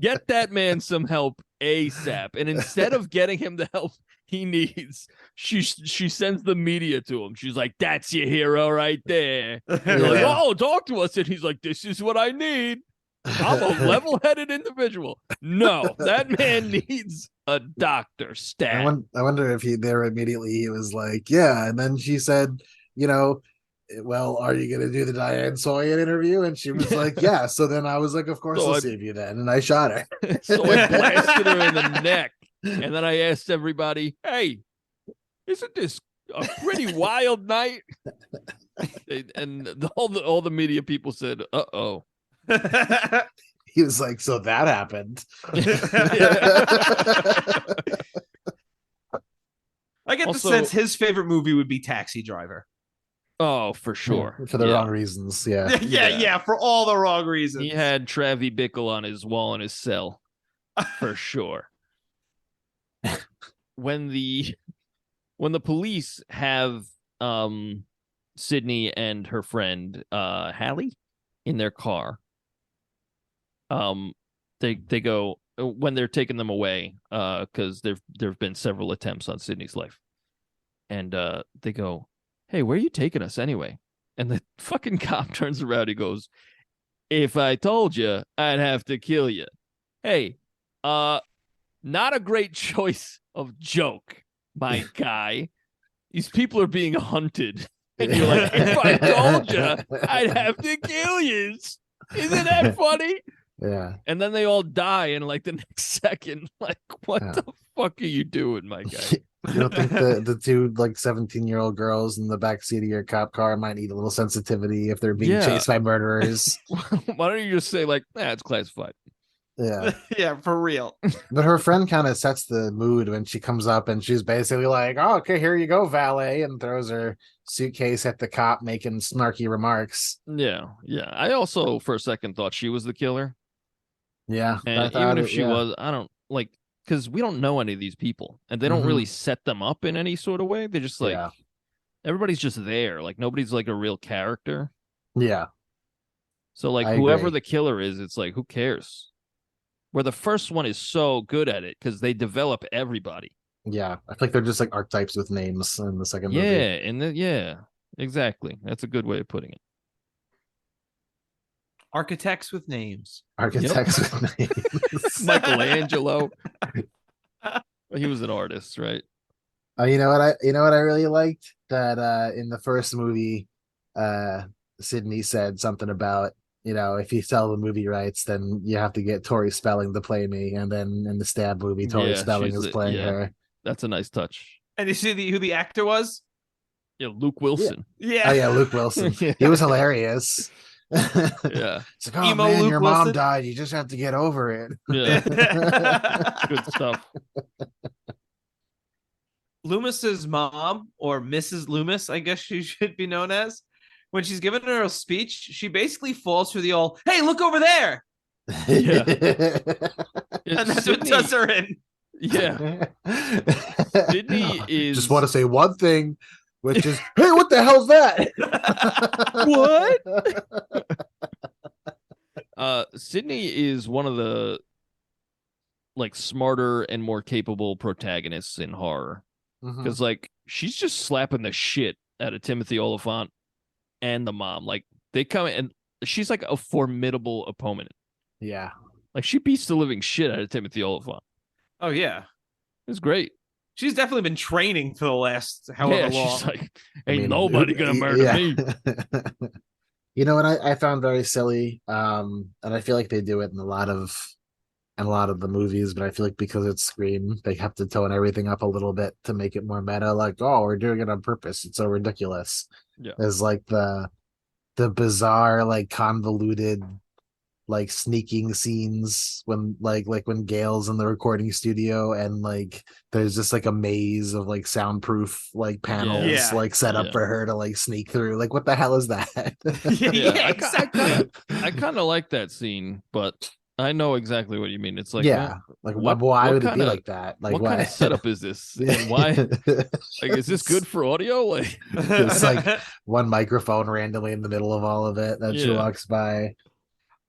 get that man some help ASAP. And instead of getting him the help he needs, she sends the media to him. She's like, "That's your hero right there." And you're like, "Oh, talk to us." And he's like, "This is what I need. I'm a level-headed individual." No, that man needs a doctor stat. I wonder if he was like, "Yeah," and then she said, "Well, are you going to do the Diane Sawyer interview?" And she was like, "Yeah." So then I was like, "Of course, I'll save you then," and I shot her. So I blasted her in the neck, and then I asked everybody, "Hey, isn't this a pretty wild night?" And all the media people said, "Uh-oh." He was like, so that happened. I get Also- the sense his favorite movie would be Taxi Driver. Oh, for sure. For the Yeah. wrong reasons. Yeah. Yeah, for all the wrong reasons. He had Travie Bickle on his wall in his cell, for sure. When the police have Sidney and her friend Hallie in their car, they go when they're taking them away because there've been several attempts on Sidney's life, and they go, "Hey, where are you taking us anyway?" And the fucking cop turns around. He goes, "If I told you, I'd have to kill you." Hey, not a great choice of joke, my guy. These people are being hunted. And you're like, if I told you, I'd have to kill you. Isn't that funny? Yeah. And then they all die in like the next second. Like, what the fuck are you doing, my guy? You don't think the two like 17-year-old girls in the backseat of your cop car might need a little sensitivity if they're being chased by murderers? Why don't you just say like, it's classified? Yeah. Yeah, for real. But her friend kind of sets the mood when she comes up and she's basically like, oh, okay, here you go, valet, and throws her suitcase at the cop making snarky remarks. Yeah. I also, for a second, thought she was the killer. Yeah. And even if she was, I don't like, because we don't know any of these people and they don't really set them up in any sort of way. They're just like, everybody's just there. Like, nobody's like a real character. Yeah. So, like, whoever the killer is, it's like, who cares? Where the first one is so good at it because they develop everybody. Yeah. I feel like they're just like archetypes with names in the second movie. Yeah, exactly. That's a good way of putting it. Architects with names. Architects with names. Michelangelo. He was an artist, right? You know what I really liked? That in the first movie, Sidney said something about, if you sell the movie rights, then you have to get Tori Spelling to play me. And then in the Stab movie, Tori Spelling is playing her. That's a nice touch. And you see who the actor was? Yeah, Luke Wilson. Yeah. Oh, yeah, Luke Wilson. He was hilarious. Yeah. It's like, oh, man, your mom died. You just have to get over it. Yeah. Good stuff. Loomis's mom, or Mrs. Loomis, I guess she should be known as, when she's giving her a speech, she basically falls for the old, hey, look over there. Yeah. And that's what does her in. Yeah. Sidney is... Just want to say one thing, which is, hey, what the hell's that? What? Sidney is one of the like smarter and more capable protagonists in horror. Because like she's just slapping the shit out of Timothy Olyphant and the mom. Like they come in and she's like a formidable opponent. Yeah. Like she beats the living shit out of Timothy Olyphant. Oh, yeah. It was great. She's definitely been training for the last however long. She's like, ain't nobody gonna murder me. You know what I found very silly, and I feel like they do it in a lot of the movies, but I feel like because it's Scream, they have to tone everything up a little bit to make it more meta. Like, oh, we're doing it on purpose. It's so ridiculous. Yeah. There's like the bizarre, like convoluted, like sneaking scenes when like when Gale's in the recording studio and like there's just like a maze of like soundproof like panels like set up for her to like sneak through. Like, what the hell is that? Exactly. I kind of like that scene, but I know exactly what you mean. It's like, like why would it be like that? Like, what kind of setup is this? And why? Like, is this good for audio? Like, it's like one microphone randomly in the middle of all of it that she walks by.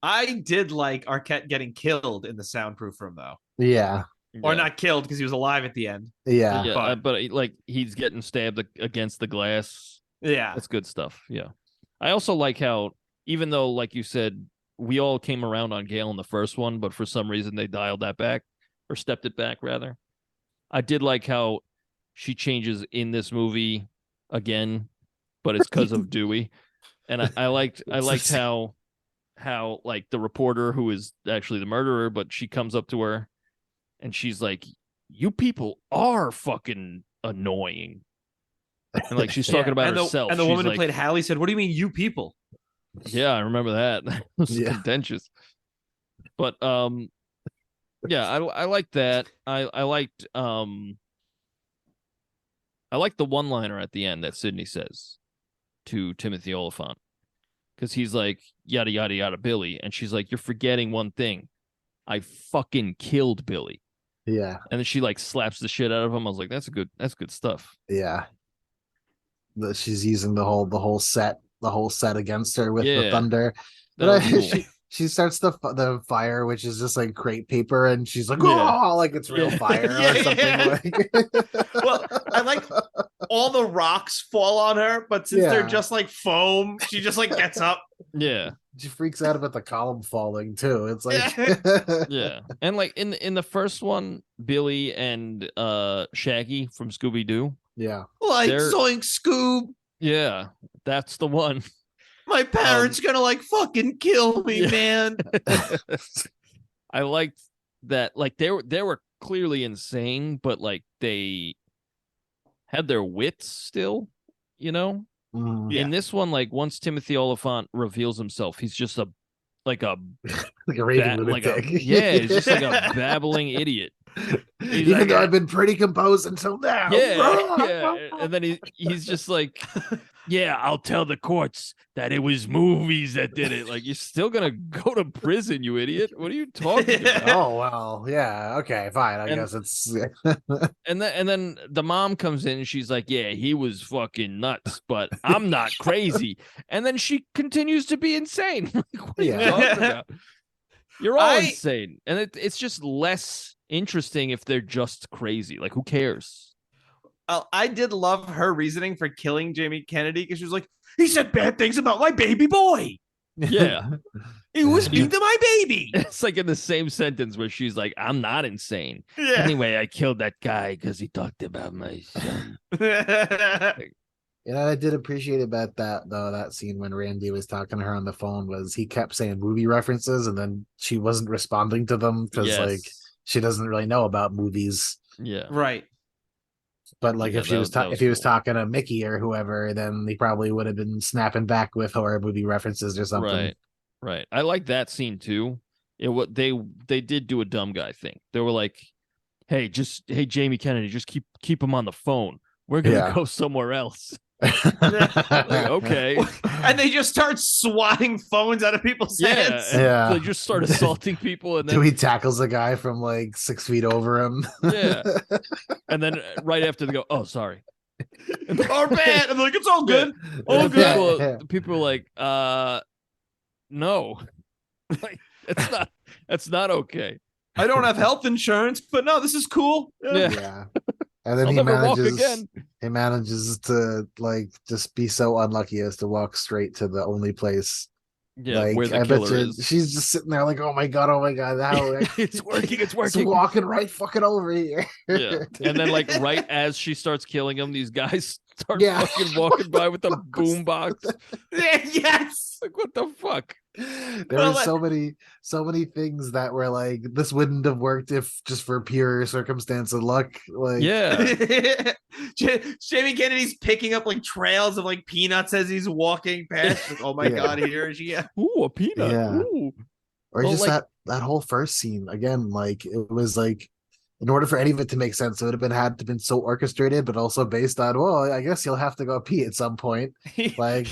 I did like Arquette getting killed in the soundproof room, though. Yeah. Or not killed because he was alive at the end. Yeah. But like he's getting stabbed against the glass. Yeah. That's good stuff. Yeah. I also like how, even though, like you said, we all came around on Gale in the first one, but for some reason they dialed that back or stepped it back, rather. I did like how she changes in this movie again, but it's because of Dewey. And I liked how like the reporter who is actually the murderer, but she comes up to her and she's like, you people are fucking annoying. And like she's talking about herself. And the woman who played Hallie said, what do you mean, you people? Yeah, I remember that. That was contentious. But yeah, I like that. I liked the one-liner at the end that Sidney says to Timothy Oliphant, because he's like, yada yada yada Billy, and she's like, you're forgetting one thing. I fucking killed Billy. Yeah. And then she like slaps the shit out of him. I was like, that's good stuff. Yeah. She's using the whole set against her with the thunder. But she starts the fire, which is just like crepe paper, and she's like, oh, like it's real fire or something. Like. Well, I like all the rocks fall on her, but since they're just like foam, she just like gets up. Yeah. She freaks out about the column falling too. It's like yeah. And like in the first one, Billy and Shaggy from Scooby-Doo. Yeah. Like Zoink Scoob. Yeah, that's the one. My parents gonna like fucking kill me, man. I liked that. Like they were clearly insane, but like they had their wits still, you know. In this one, like once Timothy Oliphant reveals himself, he's just like a raving lunatic. He's just like a babbling idiot. Even though I've been pretty composed until now. Yeah. And then he's just like, yeah, I'll tell the courts that it was movies that did it. Like, you're still gonna go to prison, you idiot. What are you talking about? Oh well, yeah, okay, fine. I guess it's and then the mom comes in and she's like, yeah, he was fucking nuts, but I'm not crazy. And then she continues to be insane. What are you talking about? You're all insane. And it's just less interesting if they're just crazy. Like, who cares? I did love her reasoning for killing Jamie Kennedy, because she was like, he said bad things about my baby boy. Yeah. He was mean to my baby. It's like in the same sentence where she's like, I'm not insane. Yeah. Anyway, I killed that guy because he talked about my son. I did appreciate about that, though, that scene when Randy was talking to her on the phone, was he kept saying movie references and then she wasn't responding to them because like she doesn't really know about movies. Yeah. Right. But like if he was talking to Mickey or whoever, then he probably would have been snapping back with horror movie references or something. Right. I like that scene too. They did do a dumb guy thing. They were like, hey, Jamie Kennedy, just keep him on the phone. We're gonna go somewhere else. Like, okay. And they just start swatting phones out of people's heads. Yeah. They just start assaulting people, and then Dewey tackles a guy from like 6 feet over him. Yeah. And then right after they go, oh, sorry. Or bad. I'm like, it's all good. All good. People are like, no. Like, that's not okay. I don't have health insurance, but no, this is cool. Yeah. And then he manages to like just be so unlucky as to walk straight to the only place. Yeah, like, where the killer is. She's just sitting there like, oh my god, how it's working. It's walking right fucking over here. Yeah. And then like right as she starts killing him, these guys start fucking walking by with a boombox. Yes. Like, what the fuck? There were so many things that were like, this wouldn't have worked if just for pure circumstance and luck. Like, Jamie Kennedy's picking up like trails of like peanuts as he's walking past. Like, oh my god, here she is. Ooh, a peanut. Yeah. Ooh. Or just like, that whole first scene again. Like, it was like, in order for any of it to make sense, it would have had to been so orchestrated, but also based on, well, I guess you'll have to go pee at some point. Like,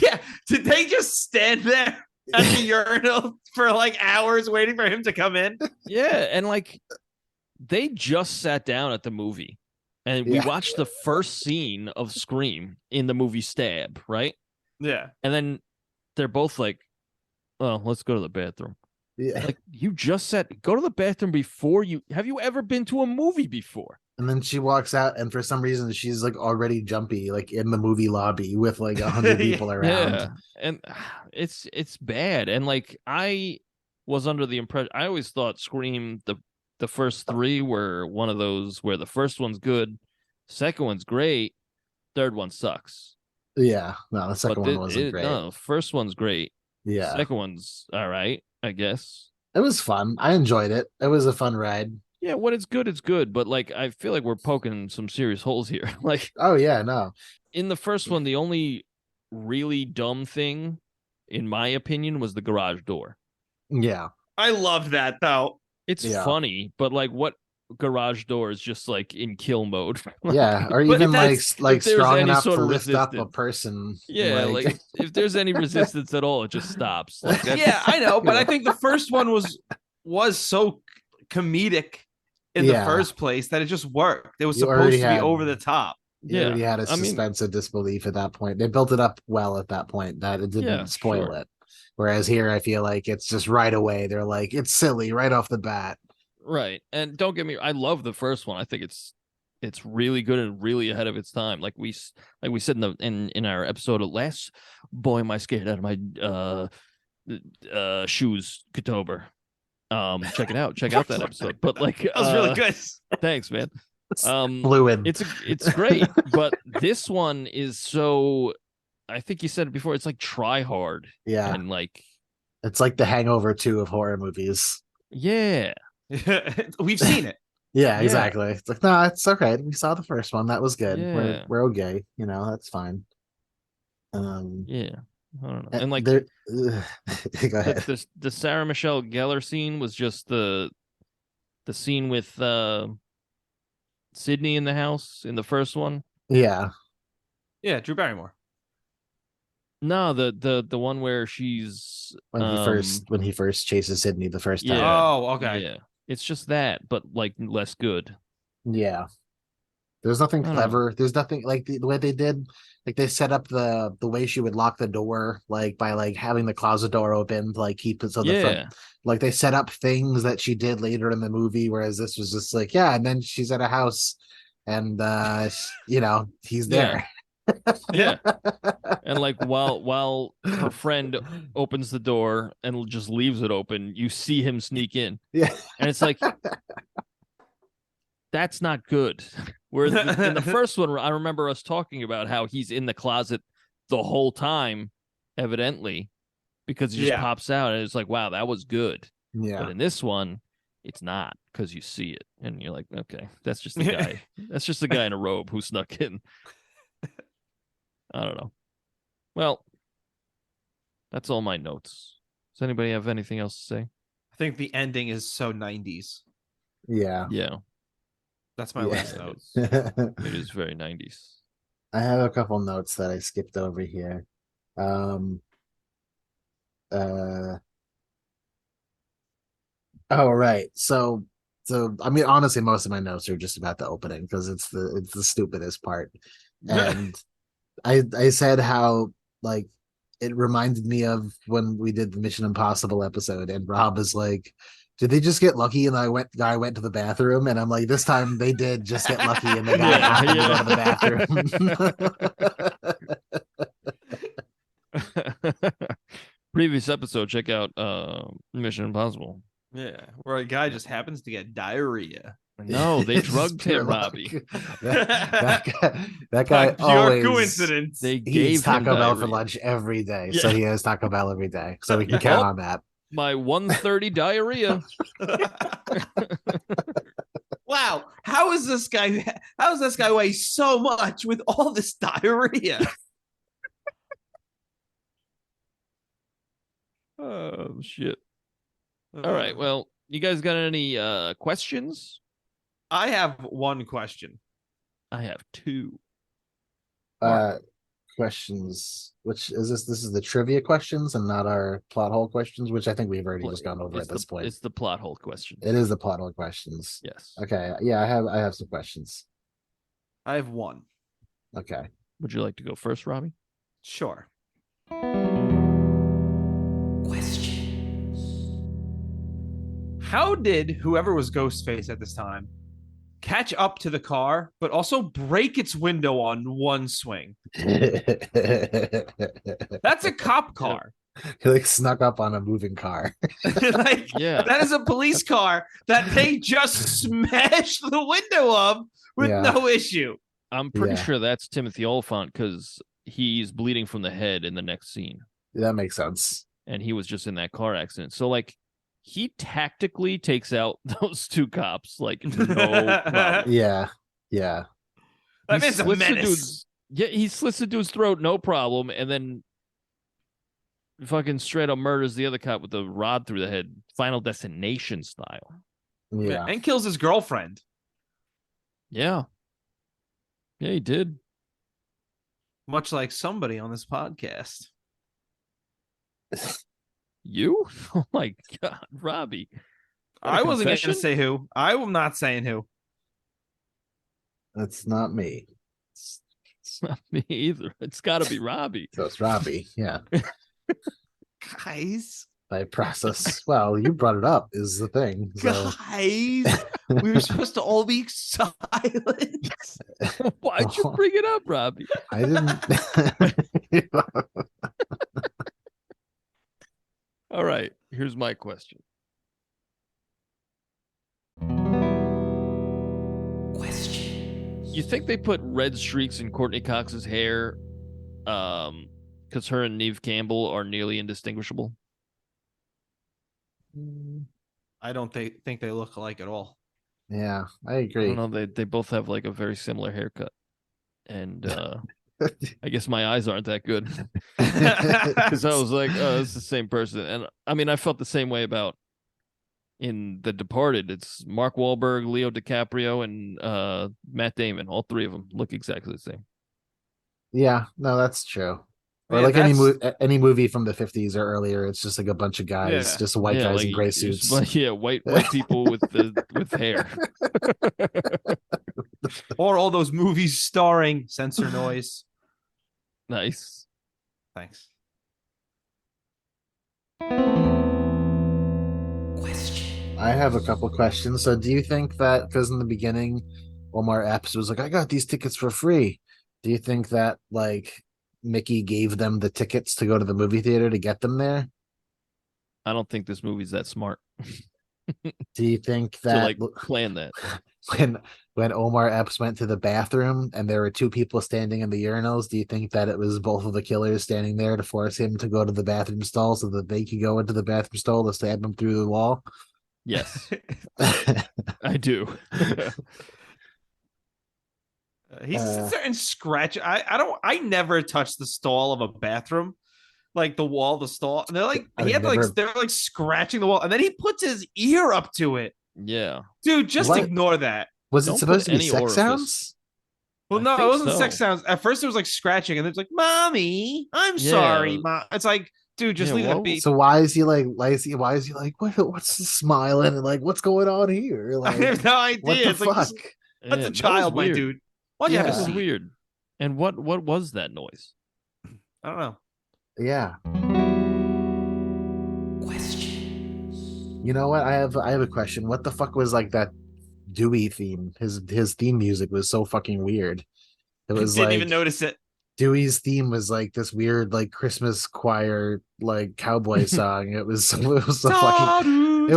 did they just stand there at the urinal for like hours waiting for him to come in? Yeah, and like they just sat down at the movie and we watched the first scene of Scream in the movie Stab, right? Yeah. And then they're both like, well, let's go to the bathroom. Yeah. Like, you just said go to the bathroom before have you ever been to a movie before? And then she walks out, and for some reason she's like already jumpy, like in the movie lobby with like 100 people around. Yeah. And it's bad. And like, I was under the impression, I always thought Scream, the first three were one of those where the first one's good, second one's great, third one sucks. Yeah, no, the second one wasn't great. No, first one's great. Yeah, second one's all right, I guess. It was fun. I enjoyed it. It was a fun ride. Yeah, when it's good, it's good. But like, I feel like we're poking some serious holes here. Like, oh yeah, no. In the first one, the only really dumb thing, in my opinion, was the garage door. Yeah. I loved that though. It's Yeah. funny, but like, what garage door is just like in kill mode? Yeah, or But even that's- like if there's strong any enough sort to of lift up a resistance. person. Yeah, like if there's any resistance at all, it just stops. Like that's, Yeah, I know, but Yeah. I think the first one was so comedic in the Yeah. first place that it just worked. It was You already supposed to be had- over the top. you already had a I mean, suspense of disbelief at that point. They built it up well at that point that it didn't Yeah, spoil sure. it. Whereas here, I feel like it's just right away. They're like, it's silly right off the bat. right. And don't get me, I love the first one. I think it's really good and really ahead of its time. Like we said in our episode of last, boy, am I scared out of my shoes, Katober. Check it out. Check out that episode. But like, That was really good. Thanks, man. Fluid. It's great, but this one is so. I think you said it before. It's like try hard. Yeah. And like, It's like the Hangover 2 of horror movies. yeah, We've seen it. Yeah, Yeah. exactly. It's like, no, it's okay. We saw the first one. That was good. Yeah. We're okay. That's fine. yeah. I don't know. And like go ahead. the Sarah Michelle Gellar scene was just the scene with Sydney in the house in the first one. Yeah. Yeah, Drew Barrymore. No, the one where she's When he first chases Sydney the first time. Yeah. Oh, okay. Yeah, it's just that, but like less good. Yeah. There's nothing I don't know. clever. There's nothing like the way they did. Like they set up the way she would lock the door, like by like having the closet door open to like keep it so the front. Yeah, Like they set up things that she did later in the movie, whereas this was just like, yeah, and then she's at a house and he's there. yeah. And like while her friend opens the door and just leaves it open, you see him sneak in, Yeah. and it's like that's not good. Where in the first one, I remember us talking about how he's in the closet the whole time, evidently, because he just Yeah. pops out, and it's like, wow, that was good. Yeah. But in this one, it's not, because you see it, and you're like, okay, that's just the guy. That's just the guy in a robe who snuck in. I don't know. Well, that's all my notes. Does anybody have anything else to say? I think the ending is so 90s. Yeah. Yeah, That's my last note. it is very 90s. I have a couple notes that I skipped over here. Oh right. So I mean honestly most of my notes are just about the opening because it's the stupidest part. And I said how like it reminded me of when we did the Mission Impossible episode and Rob is like, did they just get lucky and the guy went to the bathroom? And I'm like, this time they did just get lucky and the guy happened to go to the bathroom. Previous episode, check out Mission Impossible. Yeah, where a guy just happens to get diarrhea. No, they It's drugged pure him, luck. Robbie. That guy Pure always coincidence. They he gave eats Taco him Bell for diarrhea. lunch every day. Yeah. So he has Taco Bell every day. So we can count on that. My 130 diarrhea. Wow, how is this guy weigh so much with all this diarrhea? Oh shit. All right. Well, you guys got any questions? I have one question. I have two. Questions. Which is this? This is the trivia questions and not our plot hole questions, which I think we've already just gone over It's at this point. It's the plot hole question. It is the plot hole questions. Yes. Okay. Yeah, I have some questions. I have one. Okay. Would you like to go first, Robbie? Sure. How did whoever was Ghostface at this time catch up to the car, but also break its window on one swing? That's a cop car. He like snuck up on a moving car. Like, Yeah. that is a police car that they just smashed the window of with Yeah. no issue. I'm pretty Yeah. sure that's Timothy Olyphant because he's bleeding from the head in the next scene. That makes sense. And he was just in that car accident. So, like, he tactically takes out those two cops. Like, no problem. Yeah. Yeah. That He man's a slits the menace. dude's- Yeah, he slits the dude's throat, no problem. And then fucking straight up murders the other cop with the rod through the head, Final Destination style. Yeah. And kills his girlfriend. Yeah. Yeah, he did. Much like somebody on this podcast. You? Oh my God, Robbie. I wasn't going to confession? say who. I am not saying who. That's not me. It's not me either. It's got to be Robbie. So it's Robbie. Yeah. Guys. I process. Well, you brought it up is the thing. So. Guys. We were supposed to all be silent. Why'd you bring it up, Robbie? I didn't. All right. Here's my question. You think they put red streaks in Courteney Cox's hair because her and Neve Campbell are nearly indistinguishable? I don't think they look alike at all. Yeah, I I agree. don't know. They both have like a very similar haircut. And I guess my eyes aren't that good. Because I was like, oh, it's the same person. And I mean, I felt the same way about in The Departed. It's Mark Wahlberg, Leo DiCaprio, and Matt Damon. All three of them look exactly the same. Yeah, no, that's true. Or Yeah, like any movie from the 50s or earlier, it's just like a bunch of guys, Yeah. just white guys like, in gray suits. Yeah, white people with hair. Or all those movies starring censor noise. Nice. Thanks. I have a couple questions. So do you think that because in the beginning, Omar Epps was like, I got these tickets for free. Do you think that like Mickey gave them the tickets to go to the movie theater to get them there? I don't think this movie's that smart Do you think to that like plan that. when Omar Epps went to the bathroom and there were two people standing in the urinals, do you think that it was both of the killers standing there to force him to go to the bathroom stall so that they could go into the bathroom stall to stab him through the wall? Yes, I do. He sits there and scratch. I never touch the stall of a bathroom, like the wall, the stall. And they're like, they're like scratching the wall, and then he puts his ear up to it. Yeah, Dude, just ignore that. Was Don't it supposed put to be any sex orifice. sounds? Well, I no, it think wasn't so. sex sounds. At first, it was like scratching, and it's like, "Mommy, I'm Yeah. sorry, Mom." It's like, dude, just Yeah, leave well, that be. So why is he like what's the smiling and like what's going on here? I Like have no idea. what the It's fuck? like, that's Yeah, a that was child, my weird. dude. Why'd you Yeah. have a That was seat? weird. And what was that noise? I don't know. Yeah. You know what? I have a question. What the fuck was like that Dewey theme? His theme music was so fucking weird. It was Didn't like even notice it. Dewey's theme was like this weird like Christmas choir like cowboy song. It was so fucking it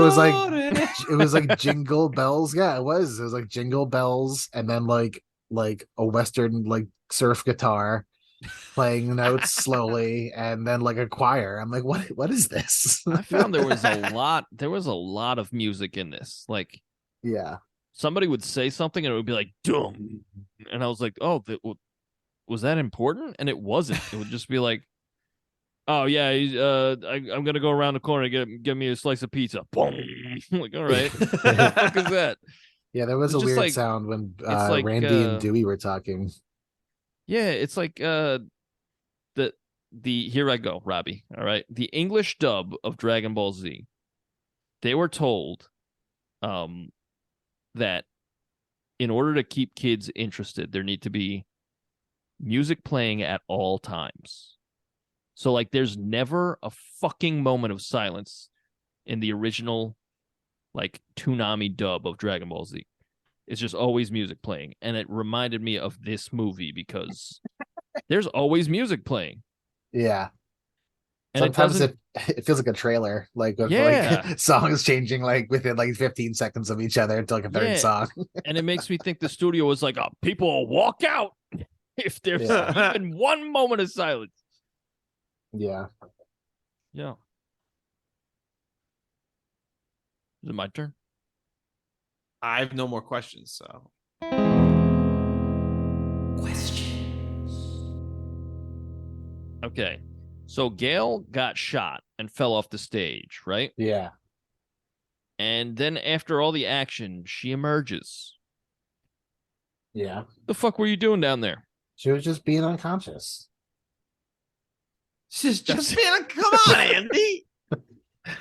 was like jingle bells. Yeah, it was. It was like jingle bells and then like a western like surf guitar playing notes slowly and then like a choir. I'm like, what is this? I found there was a lot of music in this. Like Yeah. somebody would say something and it would be like dum, and I was like, oh, was that important? And it wasn't. It would just be like, oh yeah, I'm gonna go around the corner and get me a slice of pizza. Boom. I'm like, all right, what the fuck is that? Yeah, there was It's a just weird like- sound when it's like, Randy and Dewey were talking. Yeah, it's like the here I go, Robbie. All right, the English dub of Dragon Ball Z. They were told, that in order to keep kids interested, there need to be music playing at all times. So like, there's never a fucking moment of silence in the original, like Toonami dub of Dragon Ball Z. It's just always music playing, and it reminded me of this movie because there's always music playing. Yeah. And Sometimes it feels like a trailer, like with like songs changing like within like 15 seconds of each other until like a third song. And it makes me think the studio was like, oh, people will walk out if there's even one moment of silence. Yeah. Yeah. Is it my turn? I have no more questions, so. Okay. So Gale got shot and fell off the stage, right? Yeah. And then after all the action, she emerges. Yeah. The fuck were you doing down there? She was just being unconscious. Just man, come on, Andy.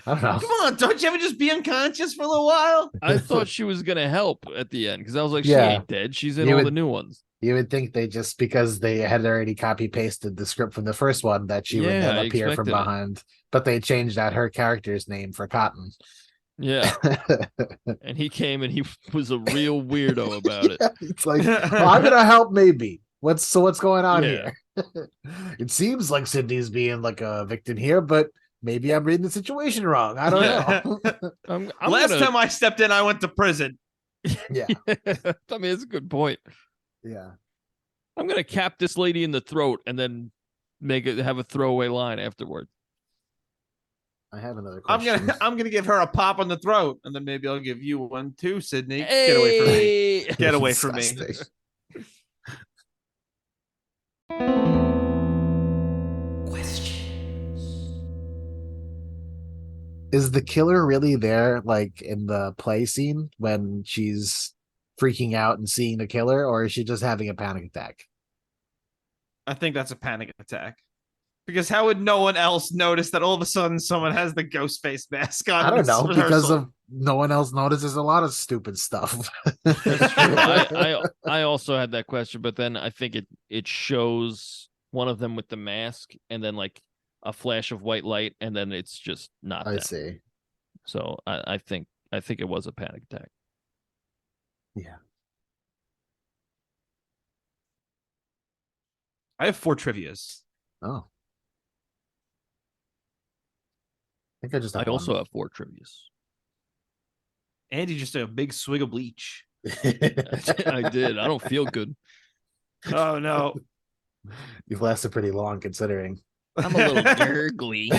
I don't know. Come on, don't you ever just be unconscious for a little while? I thought she was going to help at the end because I was like, Yeah. she ain't dead. She's in You all would- the new ones. You would think they just, because they had already copy pasted the script from the first one, that she would Yeah, then I appear from expected it. behind. But they changed out her character's name for Cotton. Yeah. And he came and he was a real weirdo about it. Yeah, it's like, well, I'm gonna help maybe. What's going on Yeah. here? It seems like Sydney's being like a victim here, but maybe I'm reading the situation wrong. I don't know. I'm Last gonna- time I stepped in, I went to prison. Yeah. I mean, it's a good point. Yeah. I'm going to cap this lady in the throat and then have a throwaway line afterward. I have another question. I'm gonna give her a pop on the throat, and then maybe I'll give you one too, Sydney. Get away from me. Hey! Get away from me. Disgusting. Is the killer really there, like in the play scene when she's freaking out and seeing the killer, or is she just having a panic attack? I think that's a panic attack. Because how would no one else notice that all of a sudden someone has the Ghostface mask on? I don't know, because rehearsal? of no one else notices a lot of stupid stuff. That's true. I also had that question, but then I think it shows one of them with the mask and then like a flash of white light, and then it's just not I them. see. So I think it was a panic attack. Yeah. I have 4 trivias. Oh. I think I just I have also have 4 trivias. Andy just took a big swig of bleach. I did. I don't feel good. Oh no. You've lasted pretty long considering. I'm a little gurgly.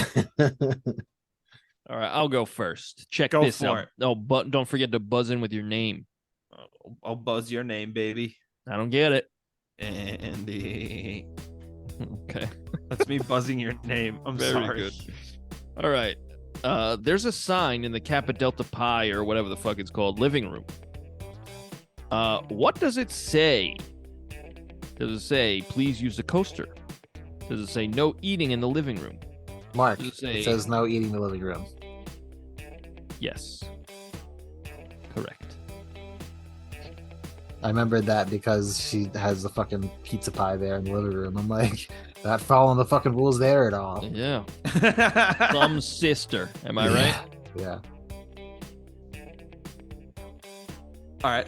All right, I'll go first. Check Go this for out. it. Oh, but don't forget to buzz in with your name. I'll buzz your name, baby. I don't get it. Andy. Okay. That's me buzzing your name. I'm Very sorry. good. All right. There's a sign in the Kappa Delta Pi or whatever the fuck it's called living room. What does it say? Does it say please use the coaster? Does it say no eating in the living room? Mark, Does it say- it says no eating in the living room. Yes. Correct. I remembered that because she has the fucking pizza pie there in the living room. I'm like, not following the fucking rules there at all. Yeah. Some sister. Am I right? Yeah. All right.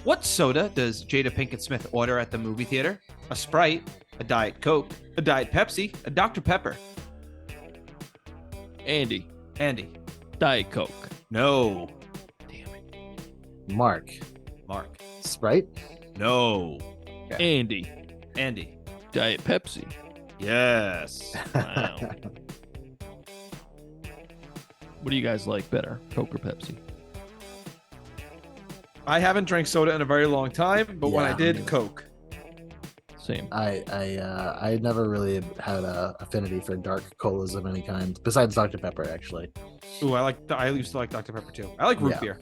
What soda does Jada Pinkett Smith order at the movie theater? A Sprite, a Diet Coke, a Diet Pepsi, a Dr. Pepper. Andy. Diet Coke. No. Damn it. Mark, Sprite? No. Andy. Diet Pepsi. Yes. Wow. What do you guys like better, Coke or Pepsi? I haven't drank soda in a very long time, but when I Yeah, did, me neither. Coke. Same. I never really had a affinity for dark colas of any kind, besides Dr. Pepper, actually. Ooh, I used to like Dr. Pepper too. I like root Yeah. beer.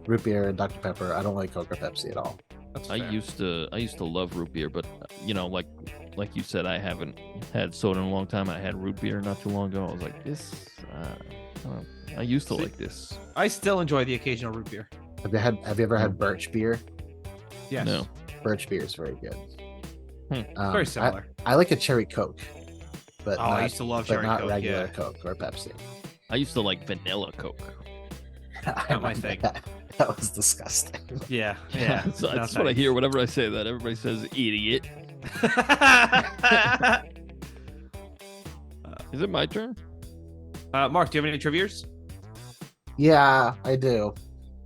Root beer and Dr. Pepper. I don't like Coke or Pepsi at all. That's I fair. used to love root beer, but you know, like you said, I haven't had soda in a long time. I had root beer not too long ago. I was like, this. I used to See? like this. I still enjoy the occasional root beer. Have you ever had birch beer? Yes. No. Birch beer is very good. Very similar. I like a cherry Coke, but I not, used to love but cherry not Coke. regular Yeah. Coke or Pepsi. I used to like vanilla Coke. I my remember thing. That was disgusting. Yeah. Yeah. that's, No, that's what I thanks. hear whenever I say that. Everybody says idiot. Is it my turn? Mark, do you have any trivias? Yeah, I do.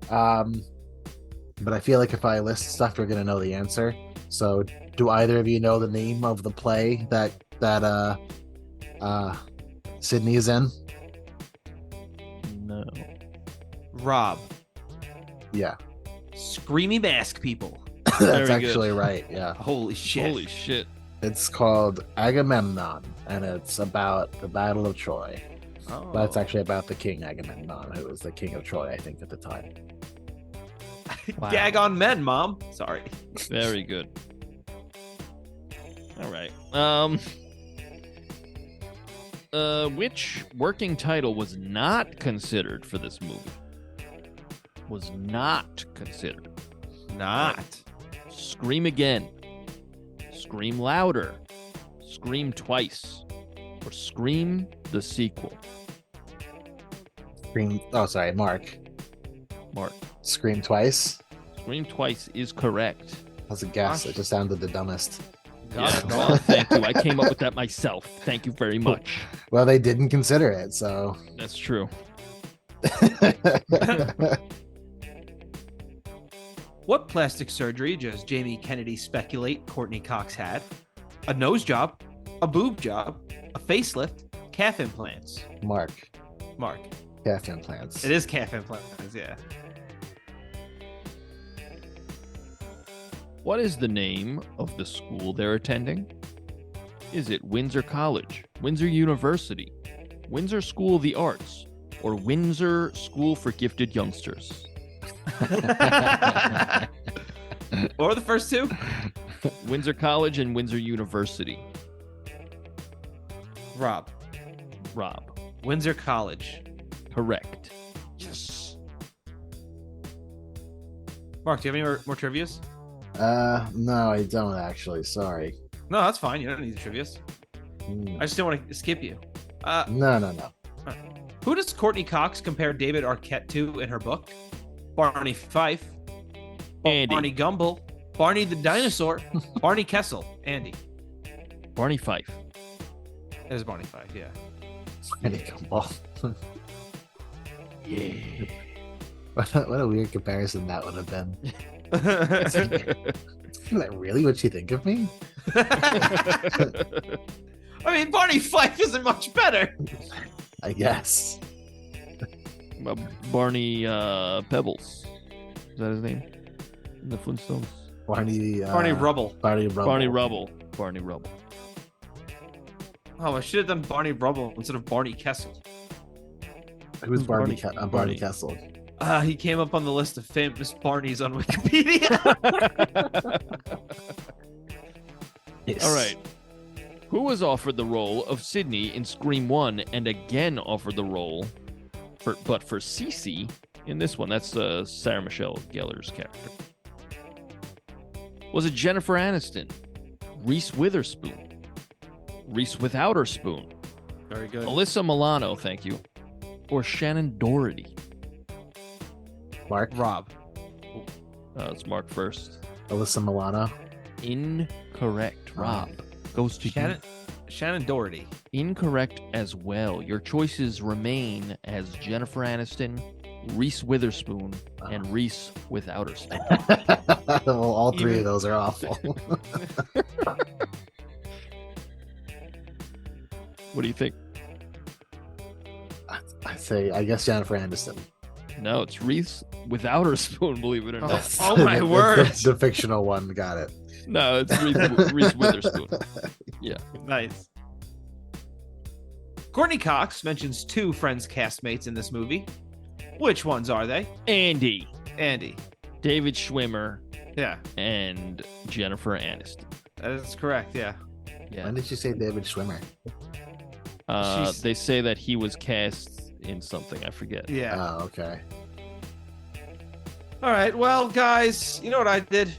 But I feel like if I list stuff, you're gonna know the answer. So, do either of you know the name of the play that Sydney is in? No. Rob. Yeah, Screamy mask people. that's Very good. actually right. Yeah. Holy shit. Holy shit. It's called Agamemnon, and it's about the Battle of Troy. Oh. But it's actually about the king Agamemnon, who was the king of Troy, I think, at the time. Wow. Gag on men, Mom. Sorry. Very good. All right. Which working title was not considered for this movie? Was not considered. Not. Scream Again, Scream Louder, Scream Twice, or Scream the sequel? Mark. Mark. Scream Twice? Scream Twice is correct. That's a guess. Gosh. It just sounded the dumbest. Yeah, well, thank you. I came up with that myself. Thank you very much. Well, they didn't consider it, so. That's true. What plastic surgery does Jamie Kennedy speculate Courteney Cox had? A nose job, a boob job, a facelift, calf implants. Mark. Calf implants. It is calf implants, yeah. What is the name of the school they're attending? Is it Windsor College, Windsor University, Windsor School of the Arts, or Windsor School for Gifted Youngsters? Or the first two? Windsor College and Windsor University. Rob. Windsor College. Correct. Yes. Mark, do you have any more trivias? No, I don't actually. Sorry. No, that's fine. You don't need the trivias. I just don't want to skip you. No. Who does Courteney Cox compare David Arquette to in her book? Barney Fife, Andy. Barney Gumble, Barney the dinosaur, Barney Kessel, Andy. Barney Fife. It is Barney Fife, yeah. Yeah. What a weird comparison that would have been. Is that really what you think of me? I mean, Barney Fife isn't much better. I guess. Barney Pebbles. Is that his name? In the Flintstones? Barney Rubble. Barney Rubble. Barney Rubble. Oh, I should have done Barney Rubble instead of Barney Kessel. Who's Barney Kessel? He came up on the list of famous Barneys on Wikipedia. Yes. All right. Who was offered the role of Sidney in Scream 1 and again offered the role for Cece in this one? That's Sarah Michelle Gellar's character. Was it Jennifer Aniston, Reese Witherspoon, Reese Without Her Spoon, Very good. Alyssa Milano, thank you, or Shannon Doherty? Mark. Rob. It's Mark first. Alyssa Milano. Incorrect. Rob goes to you. Shannon Doherty. Incorrect as well. Your choices remain as Jennifer Aniston, Reese Witherspoon, and Reese Without Her Spoon. Well, all three of those are awful. What do you think? I guess Jennifer Aniston. No, it's Reese Without Her Spoon, believe it or not. Oh my word. The fictional one, got it. No, it's Reese Witherspoon. Yeah. Nice. Courteney Cox mentions two Friends castmates in this movie. Which ones are they? Andy, David Schwimmer, Yeah, and Jennifer Aniston. that is correct. Yeah. Yeah. When did you say David Schwimmer? They say that he was cast in something. I forget. Yeah. Oh, okay. All right. Well, guys, you know what I did?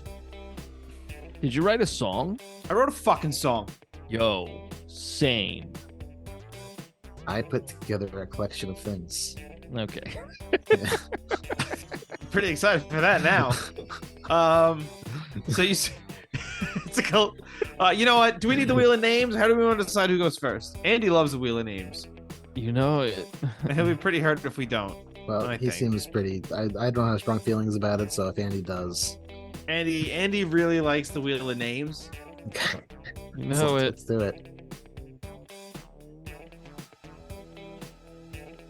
Did you write a song? I wrote a fucking song. Yo, same. I put together a collection of things. Okay. Pretty excited for that now. So you, it's a cult. You know what? Do we need the wheel of names? How do we want to decide who goes first? Andy loves the wheel of names. You know it. And he'll be pretty hurt if we don't. Well, I he think. seems pretty. I don't have strong feelings about it, so if Andy does, Andy really likes the wheel of names. You know it. let's do it.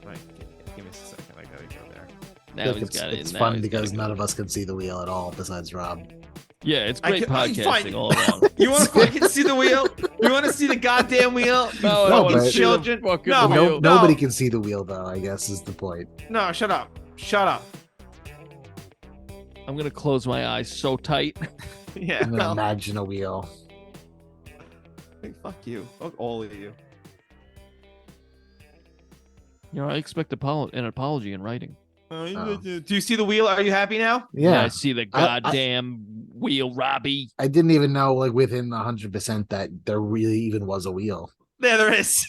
Right, give me a second. I gotta go there. Now he's it's got it. it's Now fun he's gotta because go. none of us can see the wheel at all besides Rob. Yeah, it's great fine. podcasting all around. You want to fucking see the wheel? You want to see the goddamn wheel? No, I No, don't want to but- see children. the fucking No, wheel. Nobody can see the wheel, though, I guess is the point. No, shut up. Shut up. I'm gonna close my eyes so tight. Yeah. I'm gonna No. imagine a wheel. Fuck you. Fuck all of you. I expect an apology in writing. Oh. Do you see the wheel? Are you happy now? Yeah. I see the goddamn wheel, Robbie. I didn't even know, like, within 100% that there really even was a wheel. There is.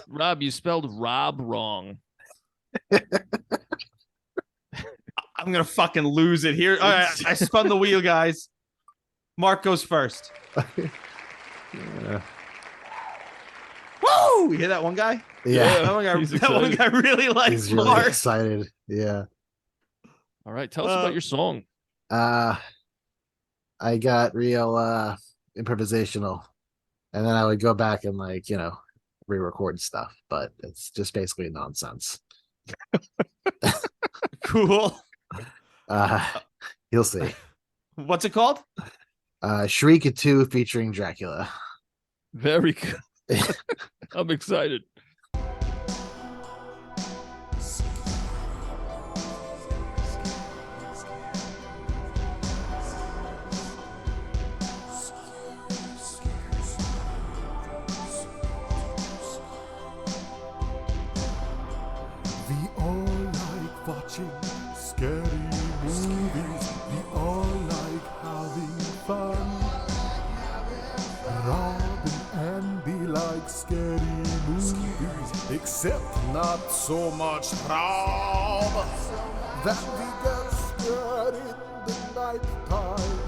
Rob, you spelled Rob wrong. I'm gonna fucking lose it here. All right, I spun the wheel, guys. Mark goes first. Yeah. Woo! You hear that one guy? Yeah. That one guy really likes He's really Mark. excited. Yeah. All right, tell us about your song. I got real improvisational. And then I would go back and, like, re-record stuff, but it's just basically nonsense. Cool. You'll see. What's it called? Shriek 2 featuring Dracula. Very good. I'm excited. We all like watching scary movies. We all like having fun. Rob and Andy like scary movies, except not so much Rob. That we get scared in the night time.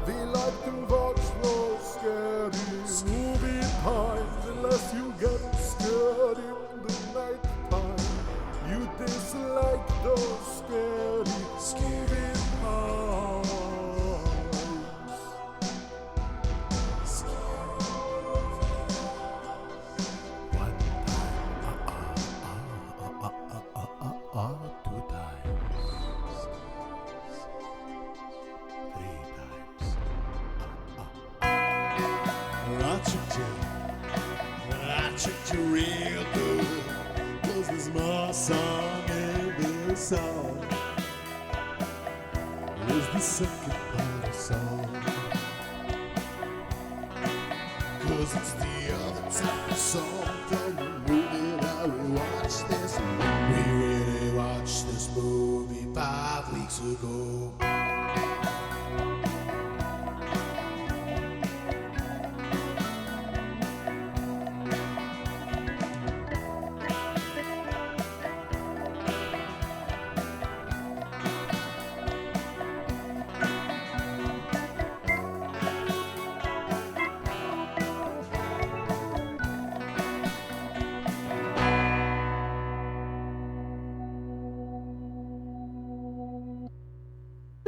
We like to watch those scary movie times. Unless you get scared in the night time, you dislike those scary movie times. One time, 2 times, 3 times. I tricked you real good, 'cause it's my song and this song is the second part of song, 'cause it's the other type of song from the movie that we watched this. We really watched this movie 5 weeks ago.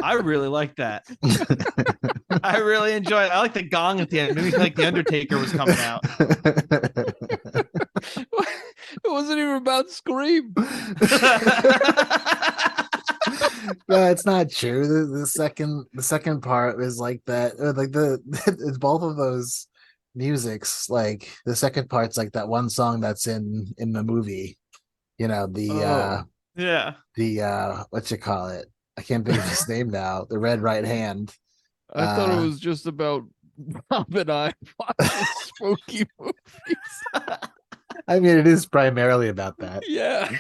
I really like that. I really enjoy it. I like the gong at the end. It made me feel like the Undertaker was coming out. It wasn't even about Scream. No, it's not true. The second part is like that. It's both of those musics. Like the second part's like that one song that's in the movie. Yeah. The what you call it? I can't think of his name now. The Red Right Hand. I thought it was just about Rob and I watching spooky movies. I mean, it is primarily about that. Yeah.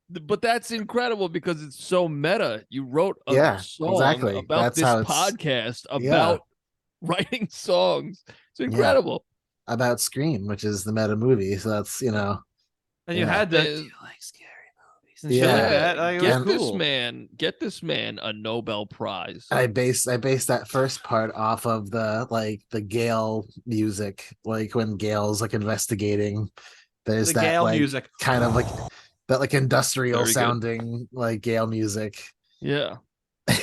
But that's incredible because it's so meta. You wrote a song exactly. about That's how this podcast Yeah. about writing songs. It's incredible. About Scream, which is the meta movie. So that's And you Yeah. had the Yeah. do you like scary movies and shit Yeah. like that. Like, it Get was this cool. get this man a Nobel Prize. I based that first part off of the Gale music, like when Gale's like investigating. There's The that Gale like music. kind of like that like industrial Very good. sounding like Gale music. Yeah. I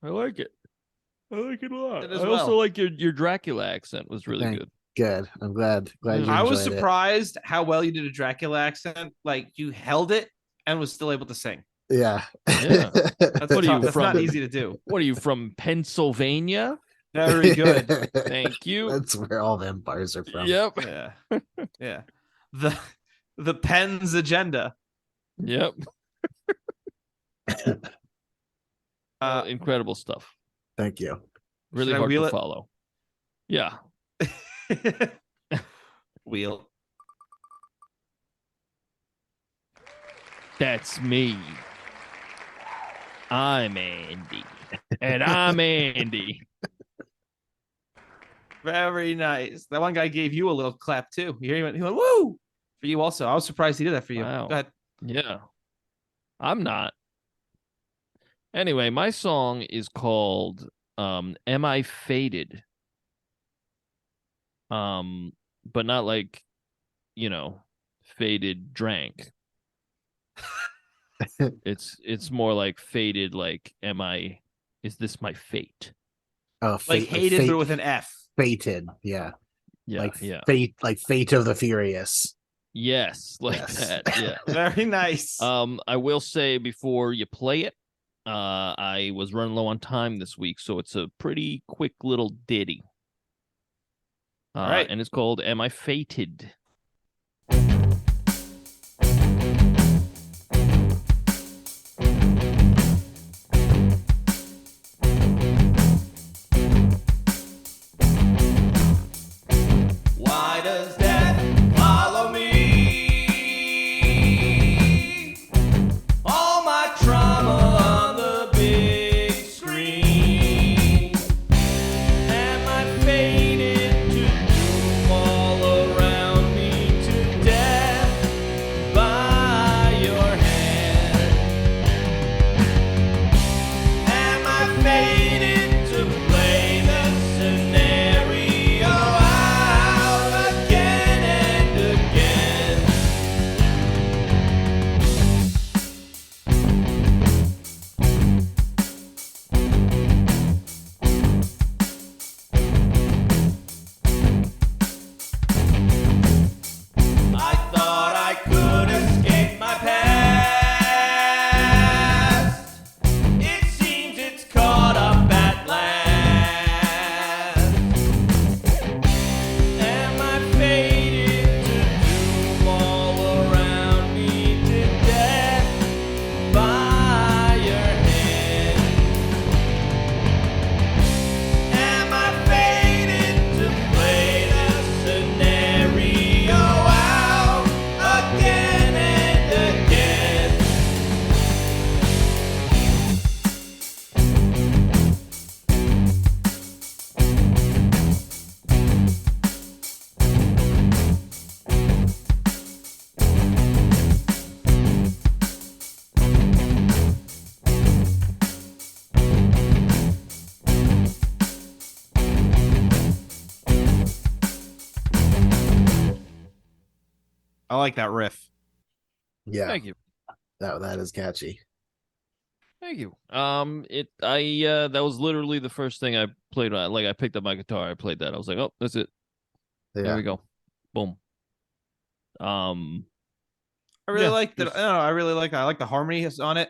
like it. I like it a lot. It as I also well. like your Dracula accent was really Thank good. Good. I'm glad you I was enjoyed it. surprised how well you did a Dracula accent. Like you held it and was still able to sing. Yeah. Yeah. That's, What are you that's from? not easy to do. What are you from, Pennsylvania? Very good. Thank you. That's where all them bars are from. Yep. Yeah. Yeah. The Penn's agenda. Yep. Incredible stuff. Thank you. Really Should I hard wheel to it? follow. Yeah. Wheel. That's me. I'm Andy. And I'm Andy. Very nice. That one guy gave you a little clap too. You hear he went woo for you also. I was surprised he did that for you. Wow. Go ahead. Yeah. I'm not. Anyway, my song is called Am I Faded? But not like, faded drank. It's more like faded, like is this my fate? Oh, Like hated, but with an F. Fated, yeah. Yeah, Like yeah. Fate of the Furious. Yes, like Yes. that. Yeah. Very nice. I will say before you play it, I was running low on time this week, so it's a pretty quick little ditty. All right. And it's called Am I Fated? Why does death follow me? All my trauma on the big screen. Am I faded to doom all around me to death by your hand? Am I faded to play the scenario out again and again? I thought I could escape my past. It seems it's caught up at last. Am I faded to doom all around me to death by your hand? Am I faded to play the scenario out again and again? I like that riff. Yeah, Thank you. that is catchy. Thank you. That was literally the first thing I played on. Like I picked up my guitar, I played that. I was like, oh, that's it. There Yeah. we go. Boom. I really Yeah, like that. just- I really like. I like the harmony on it.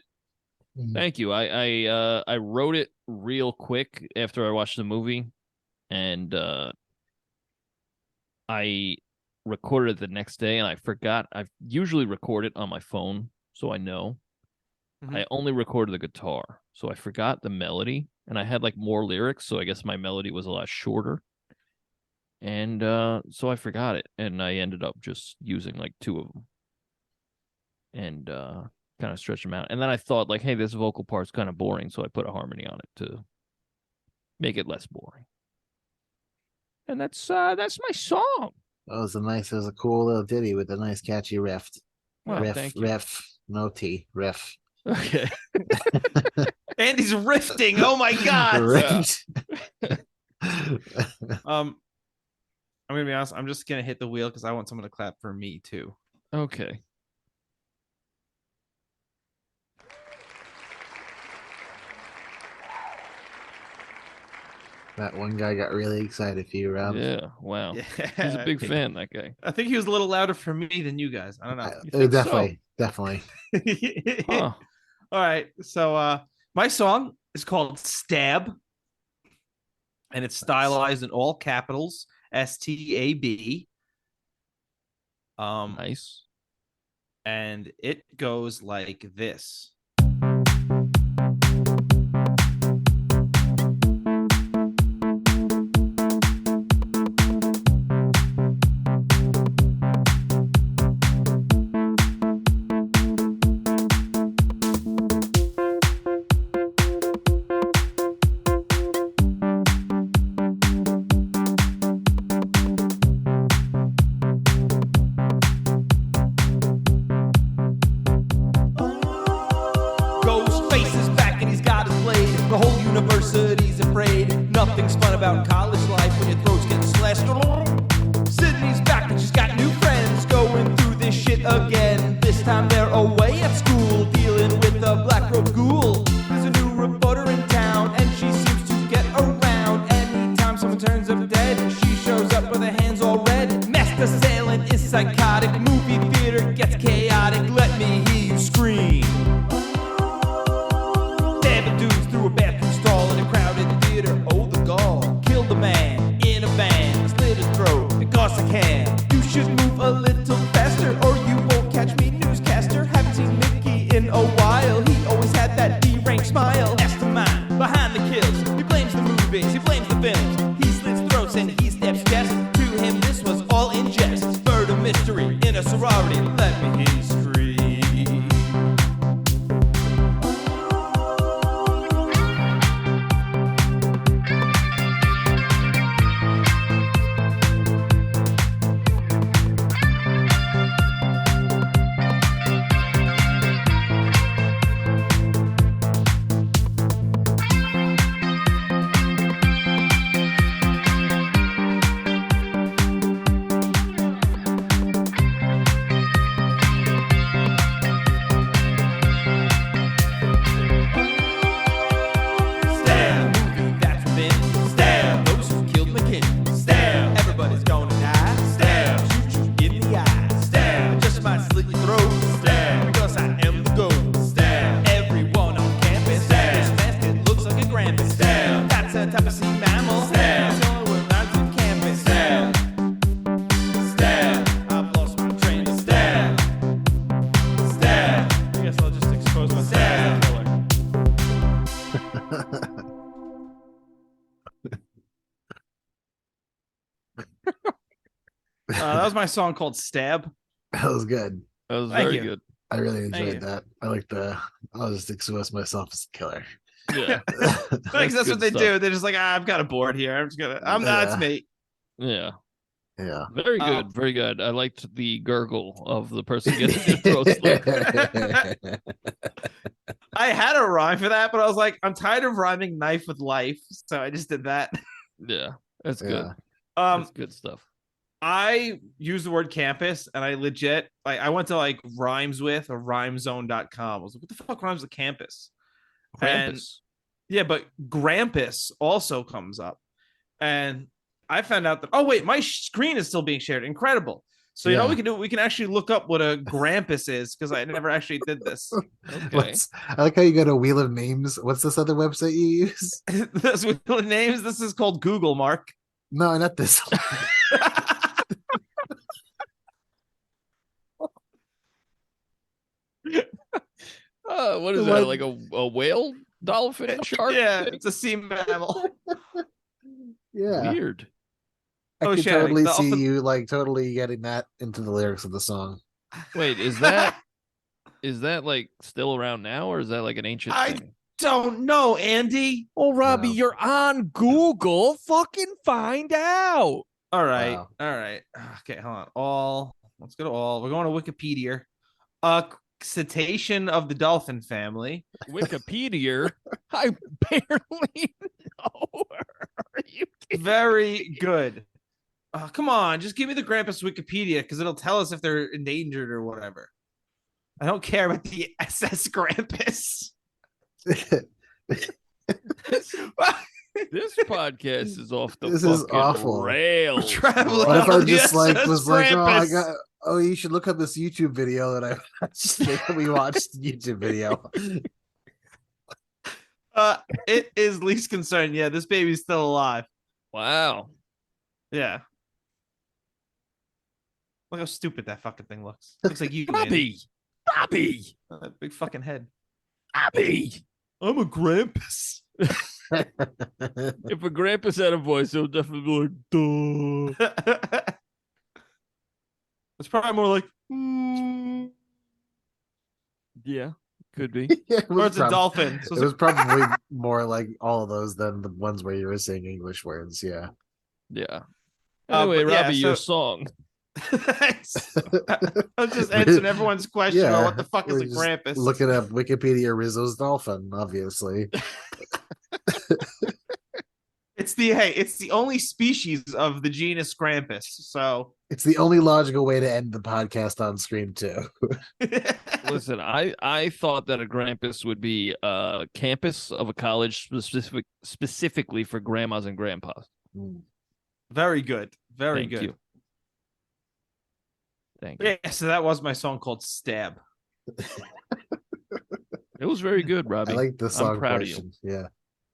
Thank you. I wrote it real quick after I watched the movie, and I recorded it the next day, and I forgot. I usually record it on my phone, so I know. Mhm. I only recorded the guitar, so I forgot the melody, and I had like more lyrics, so I guess my melody was a lot shorter. And so I forgot it, and I ended up just using like two of them, and kind of stretch them out. And then I thought, like, hey, this vocal part's kind of boring, so I put a harmony on it to make it less boring. And that's my song. It was a cool little ditty with a nice catchy riff. Well, thank you. No T, riff. Okay. Andy's rifting. Oh my god. Riff. I'm gonna be honest. I'm just gonna hit the wheel because I want someone to clap for me too. Okay. That one guy got really excited for you, Rob. Yeah. Wow. Yeah. He's a big fan, that guy. I think he was a little louder for me than you guys. I don't know. You think Definitely. Huh. All right. So my song is called Stab, and it's stylized in all capitals, STAB. Nice. And it goes like this. Ghostface is back and he's got his blade. The whole university's afraid. Nothing's fun about college life when your throat's getting slashed. Sydney's back and she's got new friends going through this shit again. This time they're away at school dealing with a black robe ghoul. There's a new reporter in town and she seems to get around. Anytime someone turns up dead, she shows up with her hands all red. Master assailant is psychotic. Movie theater gets chaotic. Let me hear you scream. Dudes through a bathroom stall in a crowded theater. Oh, the gall. Killed the man in a van. Slit his throat because I can. You should move a little faster or you won't catch me, newscaster. Haven't seen Mickey in a while. He always had that deranged smile. Mastermind behind the kills. He blames the movies. He blames the films. He slits throats and he steps chest. To him, this was all in jest. Murder mystery in a sorority. Let me hear you scream. That was my song called Stab. That was good. That was Thank very you. good. I really Thank enjoyed you. that. I like I'll just expose myself as a killer. Yeah. That's good what they stuff. do. They're just like, I've got a board here. That's me. Yeah. Yeah. Very good. Very good. I liked the gurgle of the person getting their throat slit. I had a rhyme for that, but I was like, I'm tired of rhyming knife with life, so I just did that. Yeah. That's good. Yeah. That's good stuff. I use the word campus, and I legit I went to like rhymes with or rhymezone.com. I was like, what the fuck rhymes with campus? And Krampus. yeah, but Grampus also comes up, and I found out that, oh wait, my screen is still being shared. Incredible. So you know what we can do? We can actually look up what a Grampus is, because I never actually did this. Okay. I like how you go to Wheel of Names. What's this other website you use? This with the names. This is called Google, Mark. No, not this one. What is that? Like a whale, dolphin, shark? Yeah, it's a sea mammal. Yeah. Weird. I Oh, could Shannon, totally the see dolphin- you like totally getting that into the lyrics of the song. Wait, is that like still around now, or is that like an ancient thing? Don't know, Andy. Oh, Robbie, Wow. you're on Google. Fucking find out. All right. Wow. All right. Okay, hold on. Let's go to all. We're going to Wikipedia. Cetacean of the dolphin family. Wikipedia. I barely know. Are you kidding? Very good. Come on, just give me the Grampus Wikipedia, because it'll tell us if they're endangered or whatever. I don't care about the SS Grampus. This podcast is off the This is fucking awful. rails. Traveling What if I on the just like SS was like, Grampus. you should look up this YouTube video that I watched. We watched the YouTube video. It is least concern. Yeah, this baby's still alive. Wow. Yeah. Look how stupid that fucking thing looks. Looks like you, Robbie. Robbie. That big fucking head. Robbie. I'm a Grampus. If a Grampus had a voice, it would definitely be like, duh. It's probably more like, Yeah, could be. Yeah, or it's a dolphin. So It was probably more like all of those than the ones where you were saying English words. Yeah. Yeah. Anyway, but yeah, Robbie, your song. Thanks. I'm just answering everyone's question about what the fuck is we're a just Grampus. Looking up Wikipedia, Rizzo's dolphin, obviously. It's the only species of the genus Grampus. So It's the only logical way to end the podcast on Scream 2. Listen, I thought that a Grampus would be a campus of a college specifically for grandmas and grandpas. very good. Very Thank good. you. Thank you. Yeah, so that was my song called Stab. It was very good, Robbie. I like the song. I'm proud of portion. Yeah.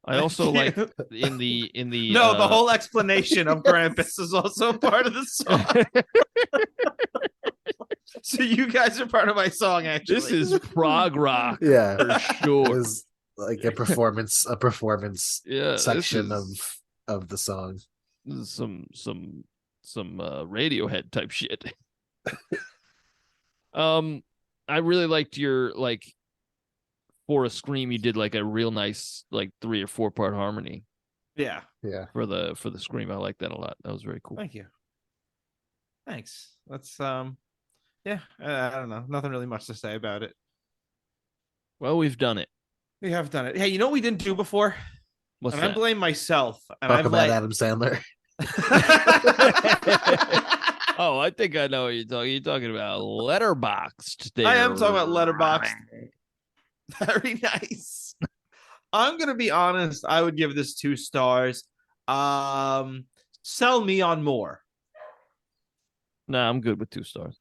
I also Thank like you. in the No, the whole explanation of Grampus is also part of the song. So you guys are part of my song, actually. This is prog rock Yeah. for It sure. was like a performance Yeah, section this is, of the song. this is some Radiohead type shit. I really liked your for a Scream you did like a real nice 3 or 4 part harmony Yeah. Yeah. for the Scream. I like that a lot. That was very cool. Thank you. Thanks. That's yeah, I don't know. Nothing really much to say about it. Well, we've done it. We have done it. Hey, you know what we didn't do before? What's and that? I blame myself. And Talk I've about Adam Sandler. Oh, I think I know what you're talking. You're talking about Letterboxd. There, I am talking about Letterboxd. Very nice. I'm gonna be honest. I would give this 2 stars. Sell me on more. Nah, I'm good with 2 stars.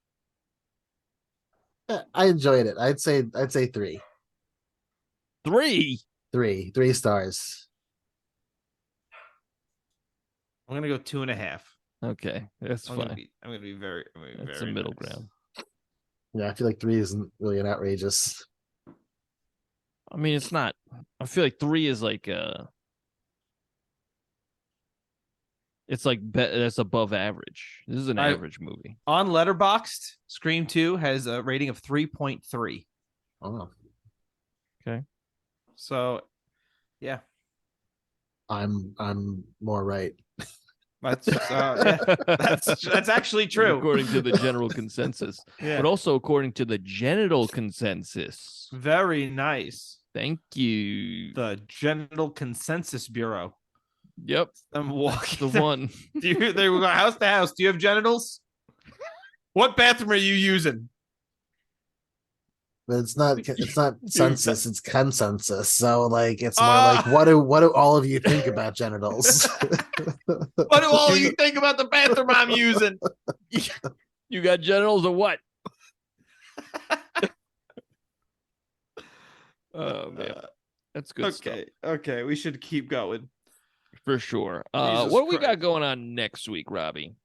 I enjoyed it. I'd say 3. 3. 3 stars. I'm gonna go 2.5. Okay, that's I'm fine. gonna be very. That's a middle ground. Yeah, I feel like 3 isn't really an outrageous. I mean, it's not. I feel like 3 is it's like that's above average. This is an average movie. On Letterboxd, Scream 2 has a rating of 3.3. Oh, Okay. So, yeah, I'm more right. that's that's actually true. According to the general consensus, Yeah. but also according to the genital consensus. Very nice. Thank you. The Genital Consensus Bureau. Yep, I'm walking. the one. They were going house to house. Do you have genitals? What bathroom are you using? But it's not census, it's consensus. So it's more like what do all of you think about genitals? What do all of you think about the bathroom I'm using? You got genitals or what? Oh man, that's good stuff Okay, we should keep going. for sure. Jesus What do we got Christ. going on next week, Robbie?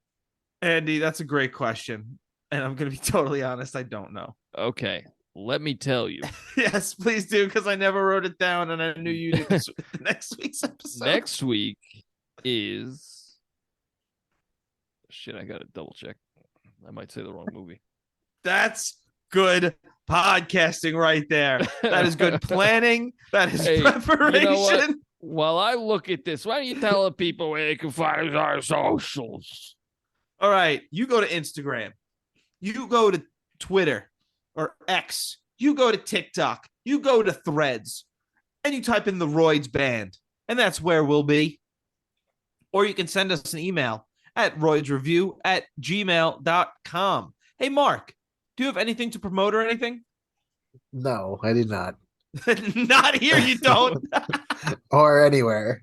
Andy, that's a great question. And I'm going to be totally honest, I don't know. Okay, let me tell you. Yes, please do, because I never wrote it down and I knew you did this next week's episode. Next week is shit. I gotta double check. I might say the wrong movie. That's good podcasting right there. That is good planning. That is Hey, preparation. you know what? While I look at this, why don't you tell the people where they can find our socials? All right, you go to Instagram. You go to Twitter or X. You go to TikTok. You go to Threads. And you type in TheRoydsBand. And that's where we'll be. Or you can send us an email at roydsreview@gmail.com. Hey, Mark, do you have anything to promote or anything? No, I did not. Not here, you don't. Or anywhere.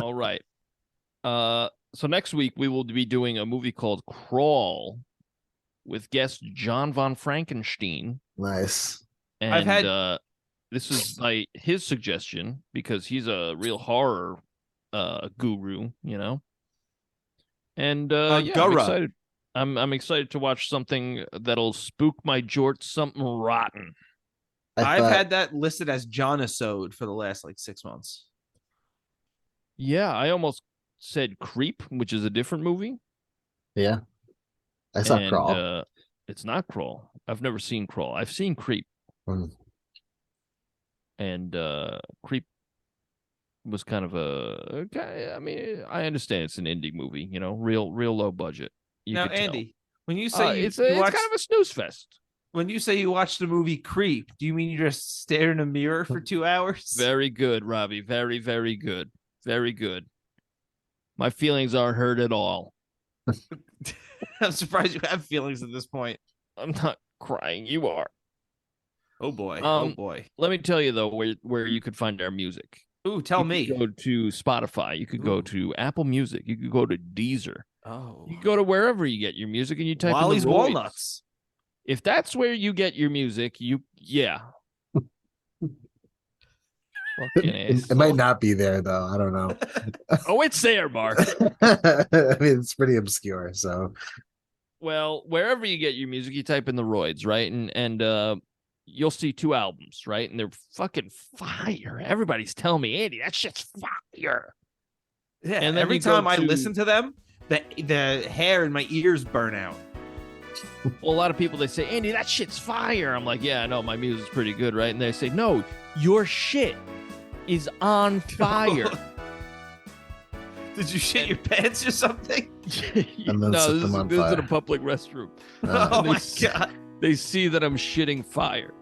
All right. So next week we will be doing a movie called Crawl with guest John von Frankenstein. Nice. And I've had- this is his suggestion because he's a real horror guru, you know. And I'm Gura. excited. I'm excited to watch something that'll spook my jorts, something rotten. I've had that listed as Jonisode for the last 6 months. Yeah, I almost said Creep, which is a different movie. Yeah, I saw Crawl. It's not Crawl. I've never seen Crawl. I've seen Creep. And Creep was kind of I mean, I understand it's an indie movie, you know, real low budget. Now, Andy, when you say it's kind of a snooze fest. When you say you watched the movie Creep, do you mean you just stared in a mirror for 2 hours? Very good, Robbie. Very, very good. Very good. My feelings aren't hurt at all. I'm surprised you have feelings at this point. I'm not crying. You are. Oh boy. Oh boy. Let me tell you though where you could find our music. Ooh, tell me. You could go to Spotify. You could go to Apple Music. You could go to Deezer. Oh. You could go to wherever you get your music and you type Wally's in the Royds. Walnuts. If that's where you get your music, yeah. It might not be there though. I don't know. Oh, it's there, Mark. I mean, it's pretty obscure. So, well, wherever you get your music, you type in the Royds, right? And you'll see 2 albums, right? And they're fucking fire. Everybody's telling me, Andy, that shit's fire. Yeah, and every time I listen to them, the hair in my ears burn out. Well, a lot of people, they say, Andy, that shit's fire. I'm like, yeah, I know, my music's pretty good, right? And they say, no, your shit is on fire. Did you shit your pants or something? And then no, set this them on is fire. in a public restroom. Oh my God. They see that I'm shitting fire.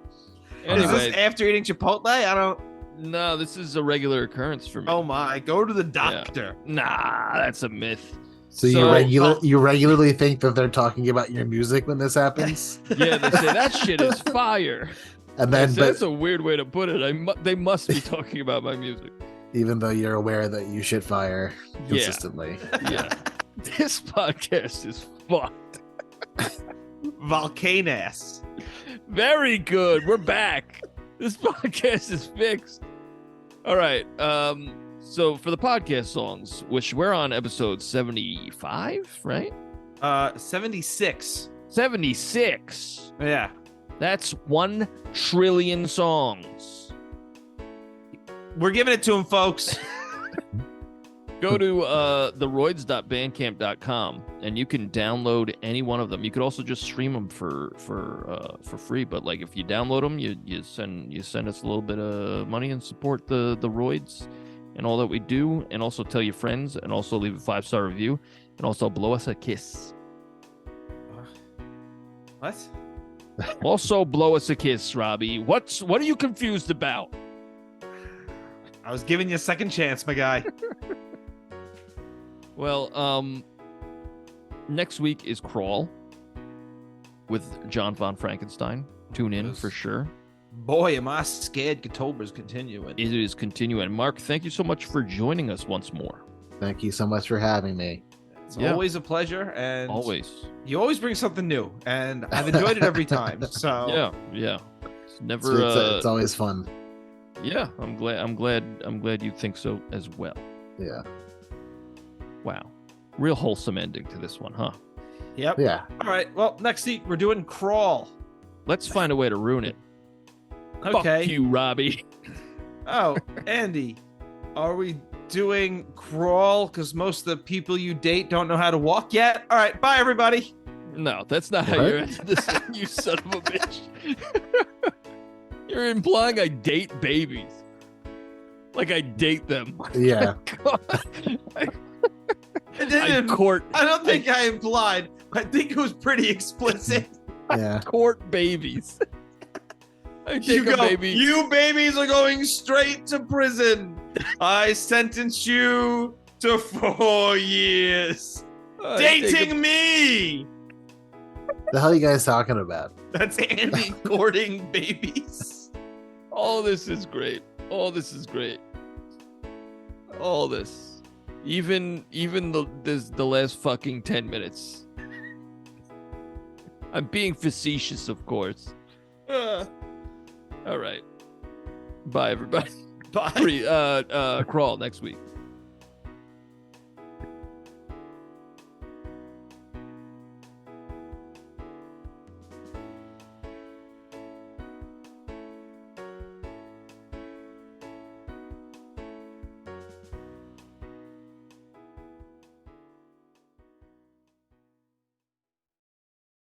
Is Anyway, this after eating Chipotle? I don't. no, this is a regular occurrence for me. Oh my! Go to the doctor. Nah, that's a myth. So you regularly think that they're talking about your music when this happens? Yeah, they say that shit is fire. And then That's a weird way to put it. They must be talking about my music. even though you're aware that you shit fire consistently. Yeah. This podcast is fucked. Volcanass. Very good. We're back. This podcast is fixed. All right. So for the podcast songs, which we're on episode 75, right? 76. 76. Yeah. That's 1 trillion songs. We're giving it to him, folks. Go to TheRoydsBand.bandcamp.com and you can download any one of them. You could also just stream them for free. But like if you download them, you send us a little bit of money and support the Royds and all that we do, and also tell your friends, and also leave a 5-star review, and also blow us a kiss. What? Also blow us a kiss, Robbie. What are you confused about? I was giving you a second chance, my guy. Well, next week is Crawl with John von Frankenstein. Tune in for sure. Boy, am I scared October's continuing. It is continuing. Mark, thank you so much for joining us once more. Thank you so much for having me. It's always a pleasure, and always. You always bring something new, and I've enjoyed it every time. So yeah. It's never. It's always fun. Yeah, I'm glad you think so as well. Yeah. Wow. Real wholesome ending to this one, huh? Yep. Yeah. All right. Well, next week we're doing Crawl. Let's find a way to ruin it. Okay. Fuck you, Robbie. Oh, Andy, are we doing Crawl? Because most of the people you date don't know how to walk yet. All right. Bye, everybody. No, that's not how you're into this. You son of a bitch. You're implying I date babies. Like I date them. Yeah. I don't think I implied. I think it was pretty explicit. Yeah. Court babies. I take You a go, baby. you babies are going straight to prison. I sentence you to 4 years. Dating me. The hell are you guys talking about? That's Andy courting babies. All this is great. All this is great. All this. Even the last fucking 10 minutes. I'm being facetious, of course. All right. Bye, everybody. Bye. Crawl next week.